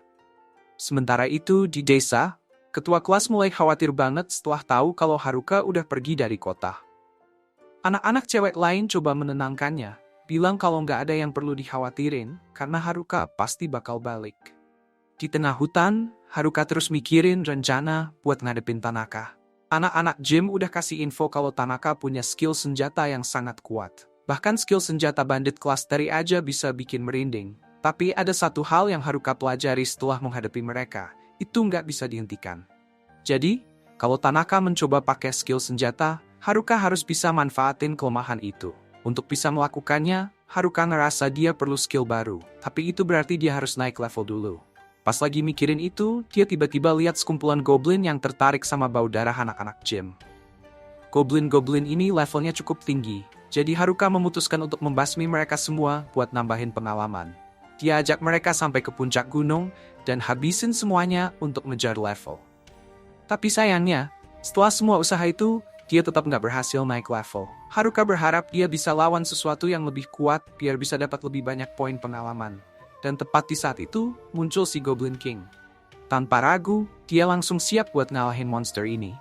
Sementara itu di desa, ketua kelas mulai khawatir banget setelah tahu kalau Haruka udah pergi dari kota. Anak-anak cewek lain coba menenangkannya, bilang kalau nggak ada yang perlu dikhawatirin karena Haruka pasti bakal balik. Di tengah hutan, Haruka terus mikirin rencana buat ngadepin Tanaka. Anak-anak gym udah kasih info kalau Tanaka punya skill senjata yang sangat kuat. Bahkan skill senjata bandit kelas teri aja bisa bikin merinding. Tapi ada satu hal yang Haruka pelajari setelah menghadapi mereka, itu nggak bisa dihentikan. Jadi, kalau Tanaka mencoba pakai skill senjata, Haruka harus bisa manfaatin kelemahan itu. Untuk bisa melakukannya, Haruka ngerasa dia perlu skill baru, tapi itu berarti dia harus naik level dulu. Pas lagi mikirin itu, dia tiba-tiba lihat sekumpulan goblin yang tertarik sama bau darah anak-anak gym. Goblin-goblin ini levelnya cukup tinggi, jadi Haruka memutuskan untuk membasmi mereka semua buat nambahin pengalaman. Dia ajak mereka sampai ke puncak gunung dan habisin semuanya untuk ngejar level. Tapi sayangnya, setelah semua usaha itu, dia tetap nggak berhasil naik level. Haruka berharap dia bisa lawan sesuatu yang lebih kuat biar bisa dapat lebih banyak poin pengalaman. Dan tepat di saat itu, muncul si Goblin King. Tanpa ragu, dia langsung siap buat ngalahin monster ini.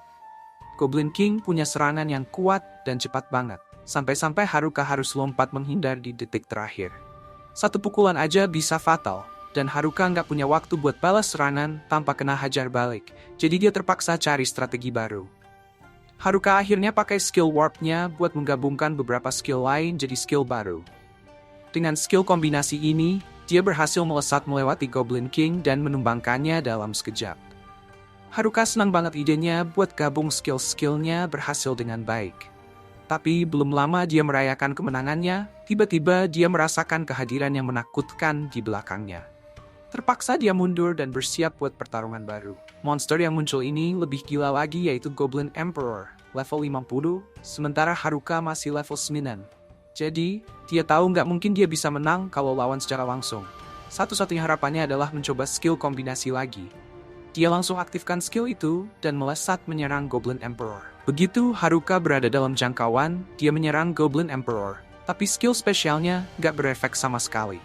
Goblin King punya serangan yang kuat dan cepat banget. Sampai-sampai Haruka harus lompat menghindar di detik terakhir. Satu pukulan aja bisa fatal, dan Haruka nggak punya waktu buat balas serangan tanpa kena hajar balik. Jadi dia terpaksa cari strategi baru. Haruka akhirnya pakai skill warp-nya buat menggabungkan beberapa skill lain jadi skill baru. Dengan skill kombinasi ini, dia berhasil melesat melewati Goblin King dan menumbangkannya dalam sekejap. Haruka senang banget idenya buat gabung skill-skillnya berhasil dengan baik. Tapi belum lama dia merayakan kemenangannya, tiba-tiba dia merasakan kehadiran yang menakutkan di belakangnya. Terpaksa dia mundur dan bersiap buat pertarungan baru. Monster yang muncul ini lebih gila lagi yaitu Goblin Emperor, level 50, sementara Haruka masih level 9. Jadi, dia tahu nggak mungkin dia bisa menang kalau lawan secara langsung. Satu-satunya harapannya adalah mencoba skill kombinasi lagi. Dia langsung aktifkan skill itu dan melesat menyerang Goblin Emperor. Begitu Haruka berada dalam jangkauan, dia menyerang Goblin Emperor. Tapi skill spesialnya nggak berefek sama sekali.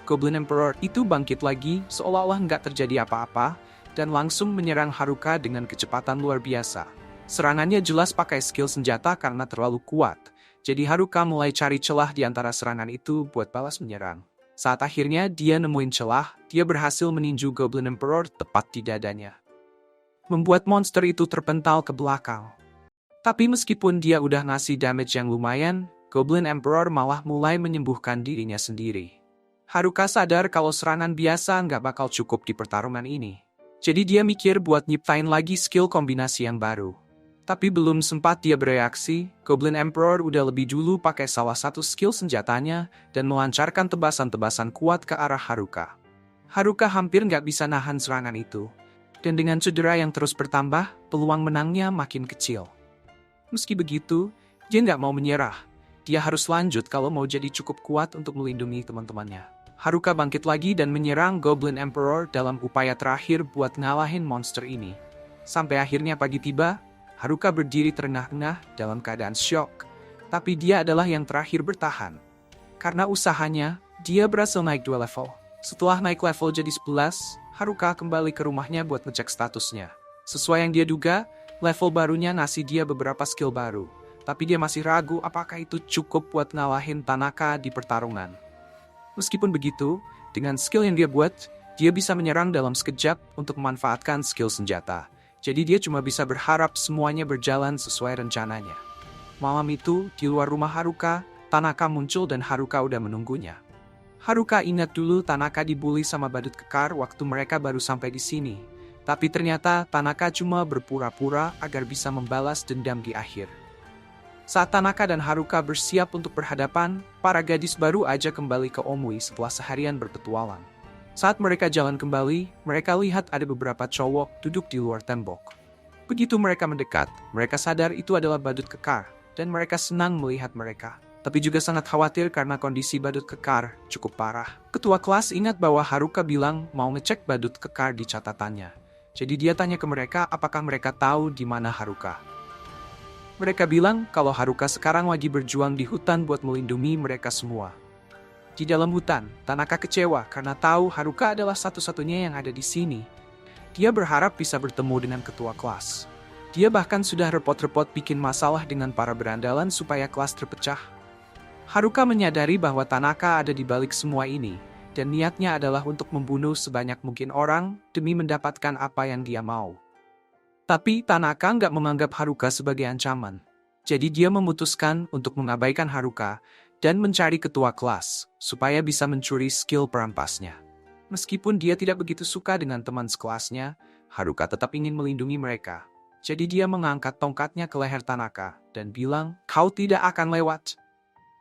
Goblin Emperor itu bangkit lagi seolah-olah nggak terjadi apa-apa dan langsung menyerang Haruka dengan kecepatan luar biasa. Serangannya jelas pakai skill senjata karena terlalu kuat. Jadi Haruka mulai cari celah di antara serangan itu buat balas menyerang. Saat akhirnya dia nemuin celah, dia berhasil meninju Goblin Emperor tepat di dadanya. Membuat monster itu terpental ke belakang. Tapi meskipun dia udah ngasih damage yang lumayan, Goblin Emperor malah mulai menyembuhkan dirinya sendiri. Haruka sadar kalau serangan biasa nggak bakal cukup di pertarungan ini. Jadi dia mikir buat nyiptain lagi skill kombinasi yang baru. Tapi belum sempat dia bereaksi, Goblin Emperor udah lebih dulu pakai salah satu skill senjatanya dan melancarkan tebasan-tebasan kuat ke arah Haruka. Haruka hampir nggak bisa nahan serangan itu. Dan dengan cedera yang terus bertambah, peluang menangnya makin kecil. Meski begitu, dia nggak mau menyerah. Dia harus lanjut kalau mau jadi cukup kuat untuk melindungi teman-temannya. Haruka bangkit lagi dan menyerang Goblin Emperor dalam upaya terakhir buat ngalahin monster ini. Sampai akhirnya pagi tiba, Haruka berdiri terengah-engah dalam keadaan syok, tapi dia adalah yang terakhir bertahan. Karena usahanya, dia berhasil naik 2 level. Setelah naik level jadi 11, Haruka kembali ke rumahnya buat ngecek statusnya. Sesuai yang dia duga, level barunya ngasih dia beberapa skill baru. Tapi dia masih ragu apakah itu cukup buat ngalahin Tanaka di pertarungan. Meskipun begitu, dengan skill yang dia buat, dia bisa menyerang dalam sekejap untuk memanfaatkan skill senjata. Jadi dia cuma bisa berharap semuanya berjalan sesuai rencananya. Malam itu, di luar rumah Haruka, Tanaka muncul dan Haruka udah menunggunya. Haruka ingat dulu Tanaka dibully sama badut kekar waktu mereka baru sampai di sini. Tapi ternyata Tanaka cuma berpura-pura agar bisa membalas dendam di akhir. Saat Tanaka dan Haruka bersiap untuk berhadapan, para gadis baru aja kembali ke Omui setelah seharian berpetualang. Saat mereka jalan kembali, mereka lihat ada beberapa cowok duduk di luar tembok. Begitu mereka mendekat, mereka sadar itu adalah badut kekar, dan mereka senang melihat mereka. Tapi juga sangat khawatir karena kondisi badut kekar cukup parah. Ketua kelas ingat bahwa Haruka bilang mau ngecek badut kekar di catatannya. Jadi dia tanya ke mereka apakah mereka tahu di mana Haruka. Mereka bilang kalau Haruka sekarang lagi berjuang di hutan buat melindungi mereka semua. Di dalam hutan, Tanaka kecewa karena tahu Haruka adalah satu-satunya yang ada di sini. Dia berharap bisa bertemu dengan ketua kelas. Dia bahkan sudah repot-repot bikin masalah dengan para berandalan supaya kelas terpecah. Haruka menyadari bahwa Tanaka ada di balik semua ini, dan niatnya adalah untuk membunuh sebanyak mungkin orang demi mendapatkan apa yang dia mau. Tapi Tanaka nggak menganggap Haruka sebagai ancaman. Jadi dia memutuskan untuk mengabaikan Haruka dan mencari ketua kelas, supaya bisa mencuri skill perampasnya. Meskipun dia tidak begitu suka dengan teman sekelasnya, Haruka tetap ingin melindungi mereka. Jadi dia mengangkat tongkatnya ke leher Tanaka dan bilang, "Kau tidak akan lewat."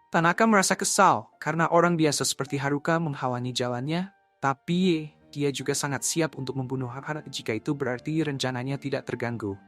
Tanaka merasa kesal karena orang biasa seperti Haruka menghalangi jalannya, tapi dia juga sangat siap untuk membunuh Haruka jika itu berarti rencananya tidak terganggu.